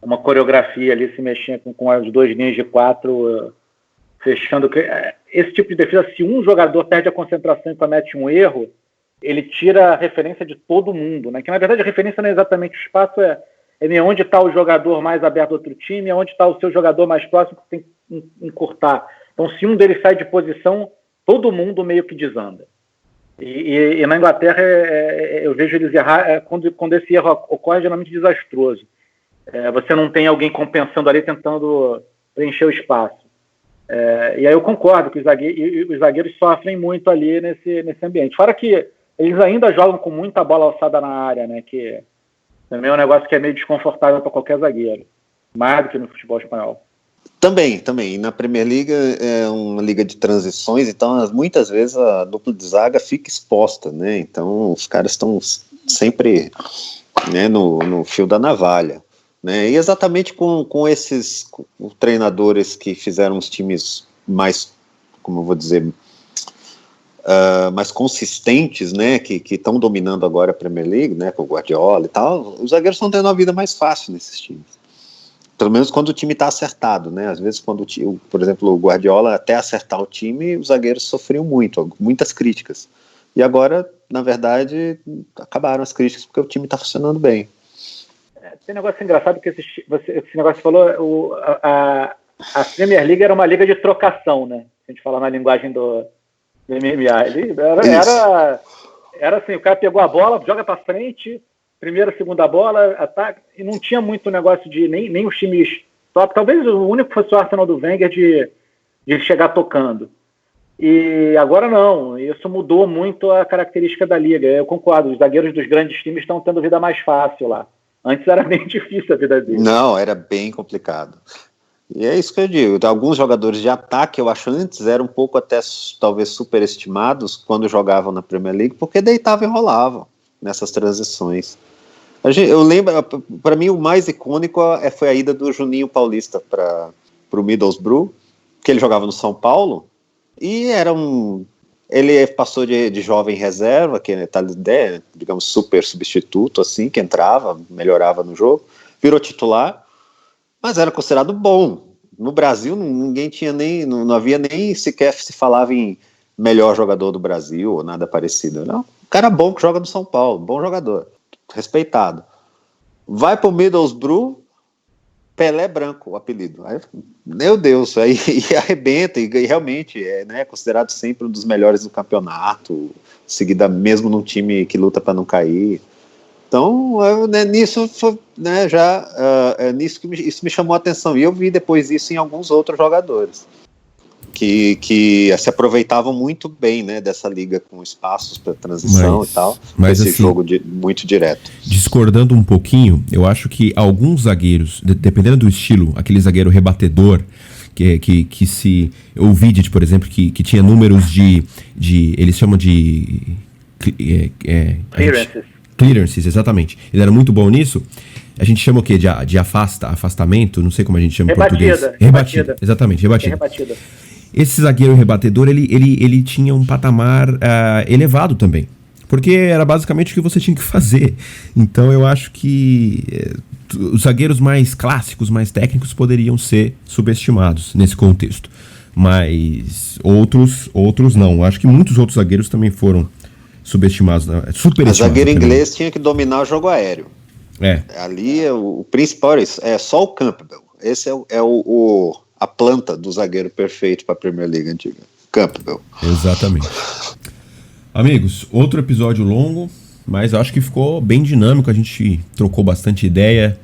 uma coreografia ali, se mexendo com as duas linhas de 4, fechando. Esse tipo de defesa, se um jogador perde a concentração e comete um erro, ele tira a referência de todo mundo, né? Que na verdade a referência não é exatamente o espaço, é onde está o jogador mais aberto do outro time, é onde está o seu jogador mais próximo que tem que encurtar. Então, se um deles sai de posição, todo mundo meio que desanda. E na Inglaterra eu vejo eles errar quando esse erro ocorre, geralmente desastroso. Você não tem alguém compensando ali, tentando preencher o espaço. E aí eu concordo que os zagueiros sofrem muito ali nesse ambiente. Fora que eles ainda jogam com muita bola alçada na área, né? Que também é um negócio que é meio desconfortável para qualquer zagueiro, mais do que no futebol espanhol. Também. Na Premier League é uma liga de transições, então muitas vezes a dupla de zaga fica exposta, né? Então os caras estão sempre, né, no fio da navalha, né? E exatamente com esses treinadores que fizeram os times mais, como eu vou dizer, mais consistentes, né? Que estão dominando agora a Premier League, né? Com o Guardiola e tal, os zagueiros estão tendo uma vida mais fácil nesses times. Pelo menos quando o time está acertado, né? Às vezes quando, por exemplo, o Guardiola, até acertar o time, os zagueiros sofriam muitas críticas. E agora, na verdade, acabaram as críticas porque o time está funcionando bem. Tem um negócio engraçado que esse negócio que você falou, a Premier League era uma liga de trocação, né? Se a gente falar na linguagem do MMA. Era assim, o cara pegou a bola, joga para frente, primeira, segunda bola, ataque, e não tinha muito negócio de nem os times top. Talvez o único fosse o Arsenal do Wenger de chegar tocando. E agora não, isso mudou muito a característica da liga. Eu concordo, os zagueiros dos grandes times estão tendo vida mais fácil lá. Antes era bem difícil a vida deles. Não, era bem complicado. E é isso que eu digo. Alguns jogadores de ataque, eu acho, antes eram um pouco até talvez superestimados quando jogavam na Premier League, porque deitavam e rolavam nessas transições. Eu lembro, para mim o mais icônico foi a ida do Juninho Paulista para o Middlesbrough, que ele jogava no São Paulo, e ele passou de jovem reserva, que é, digamos, super substituto, assim, que entrava, melhorava no jogo, virou titular, mas era considerado bom. No Brasil ninguém tinha não havia nem sequer se falava em melhor jogador do Brasil ou nada parecido. Não, um cara bom que joga no São Paulo, bom jogador, respeitado. Vai pro Middlesbrough, Pelé Branco, o apelido. Aí, meu Deus, aí arrebenta e realmente é considerado sempre um dos melhores do campeonato, seguida mesmo num time que luta para não cair. Então, nisso foi, né, nisso que isso me chamou a atenção. E eu vi depois isso em alguns outros jogadores que se aproveitavam muito bem, né, dessa liga com espaços para transição e tal, mas esse assim, jogo muito direto. Discordando um pouquinho, eu acho que alguns zagueiros, dependendo do estilo, aquele zagueiro rebatedor, que se... O Vidic, por exemplo, que tinha números de eles chamam de... Clearances, exatamente. Ele era muito bom nisso. A gente chama o quê? De afastamento? Não sei como a gente chama em português. Rebatida. Exatamente, rebatida. Esse zagueiro rebatedor, ele tinha um patamar elevado também. Porque era basicamente o que você tinha que fazer. Então eu acho que os zagueiros mais clássicos, mais técnicos, poderiam ser subestimados nesse contexto. Mas outros não. Eu acho que muitos outros zagueiros também foram subestimados. O zagueiro inglês tinha que dominar o jogo aéreo. Ali o principal é só o Campbell. Esse é a planta do zagueiro perfeito para a Premier League antiga. Campbell. Exatamente. Amigos, outro episódio longo, mas acho que ficou bem dinâmico, a gente trocou bastante ideia,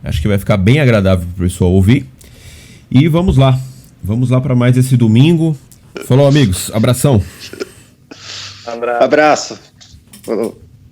acho que vai ficar bem agradável para o pessoal ouvir. E vamos lá para mais esse domingo. Falou, amigos, abração. Abraço. Abraço. Falou.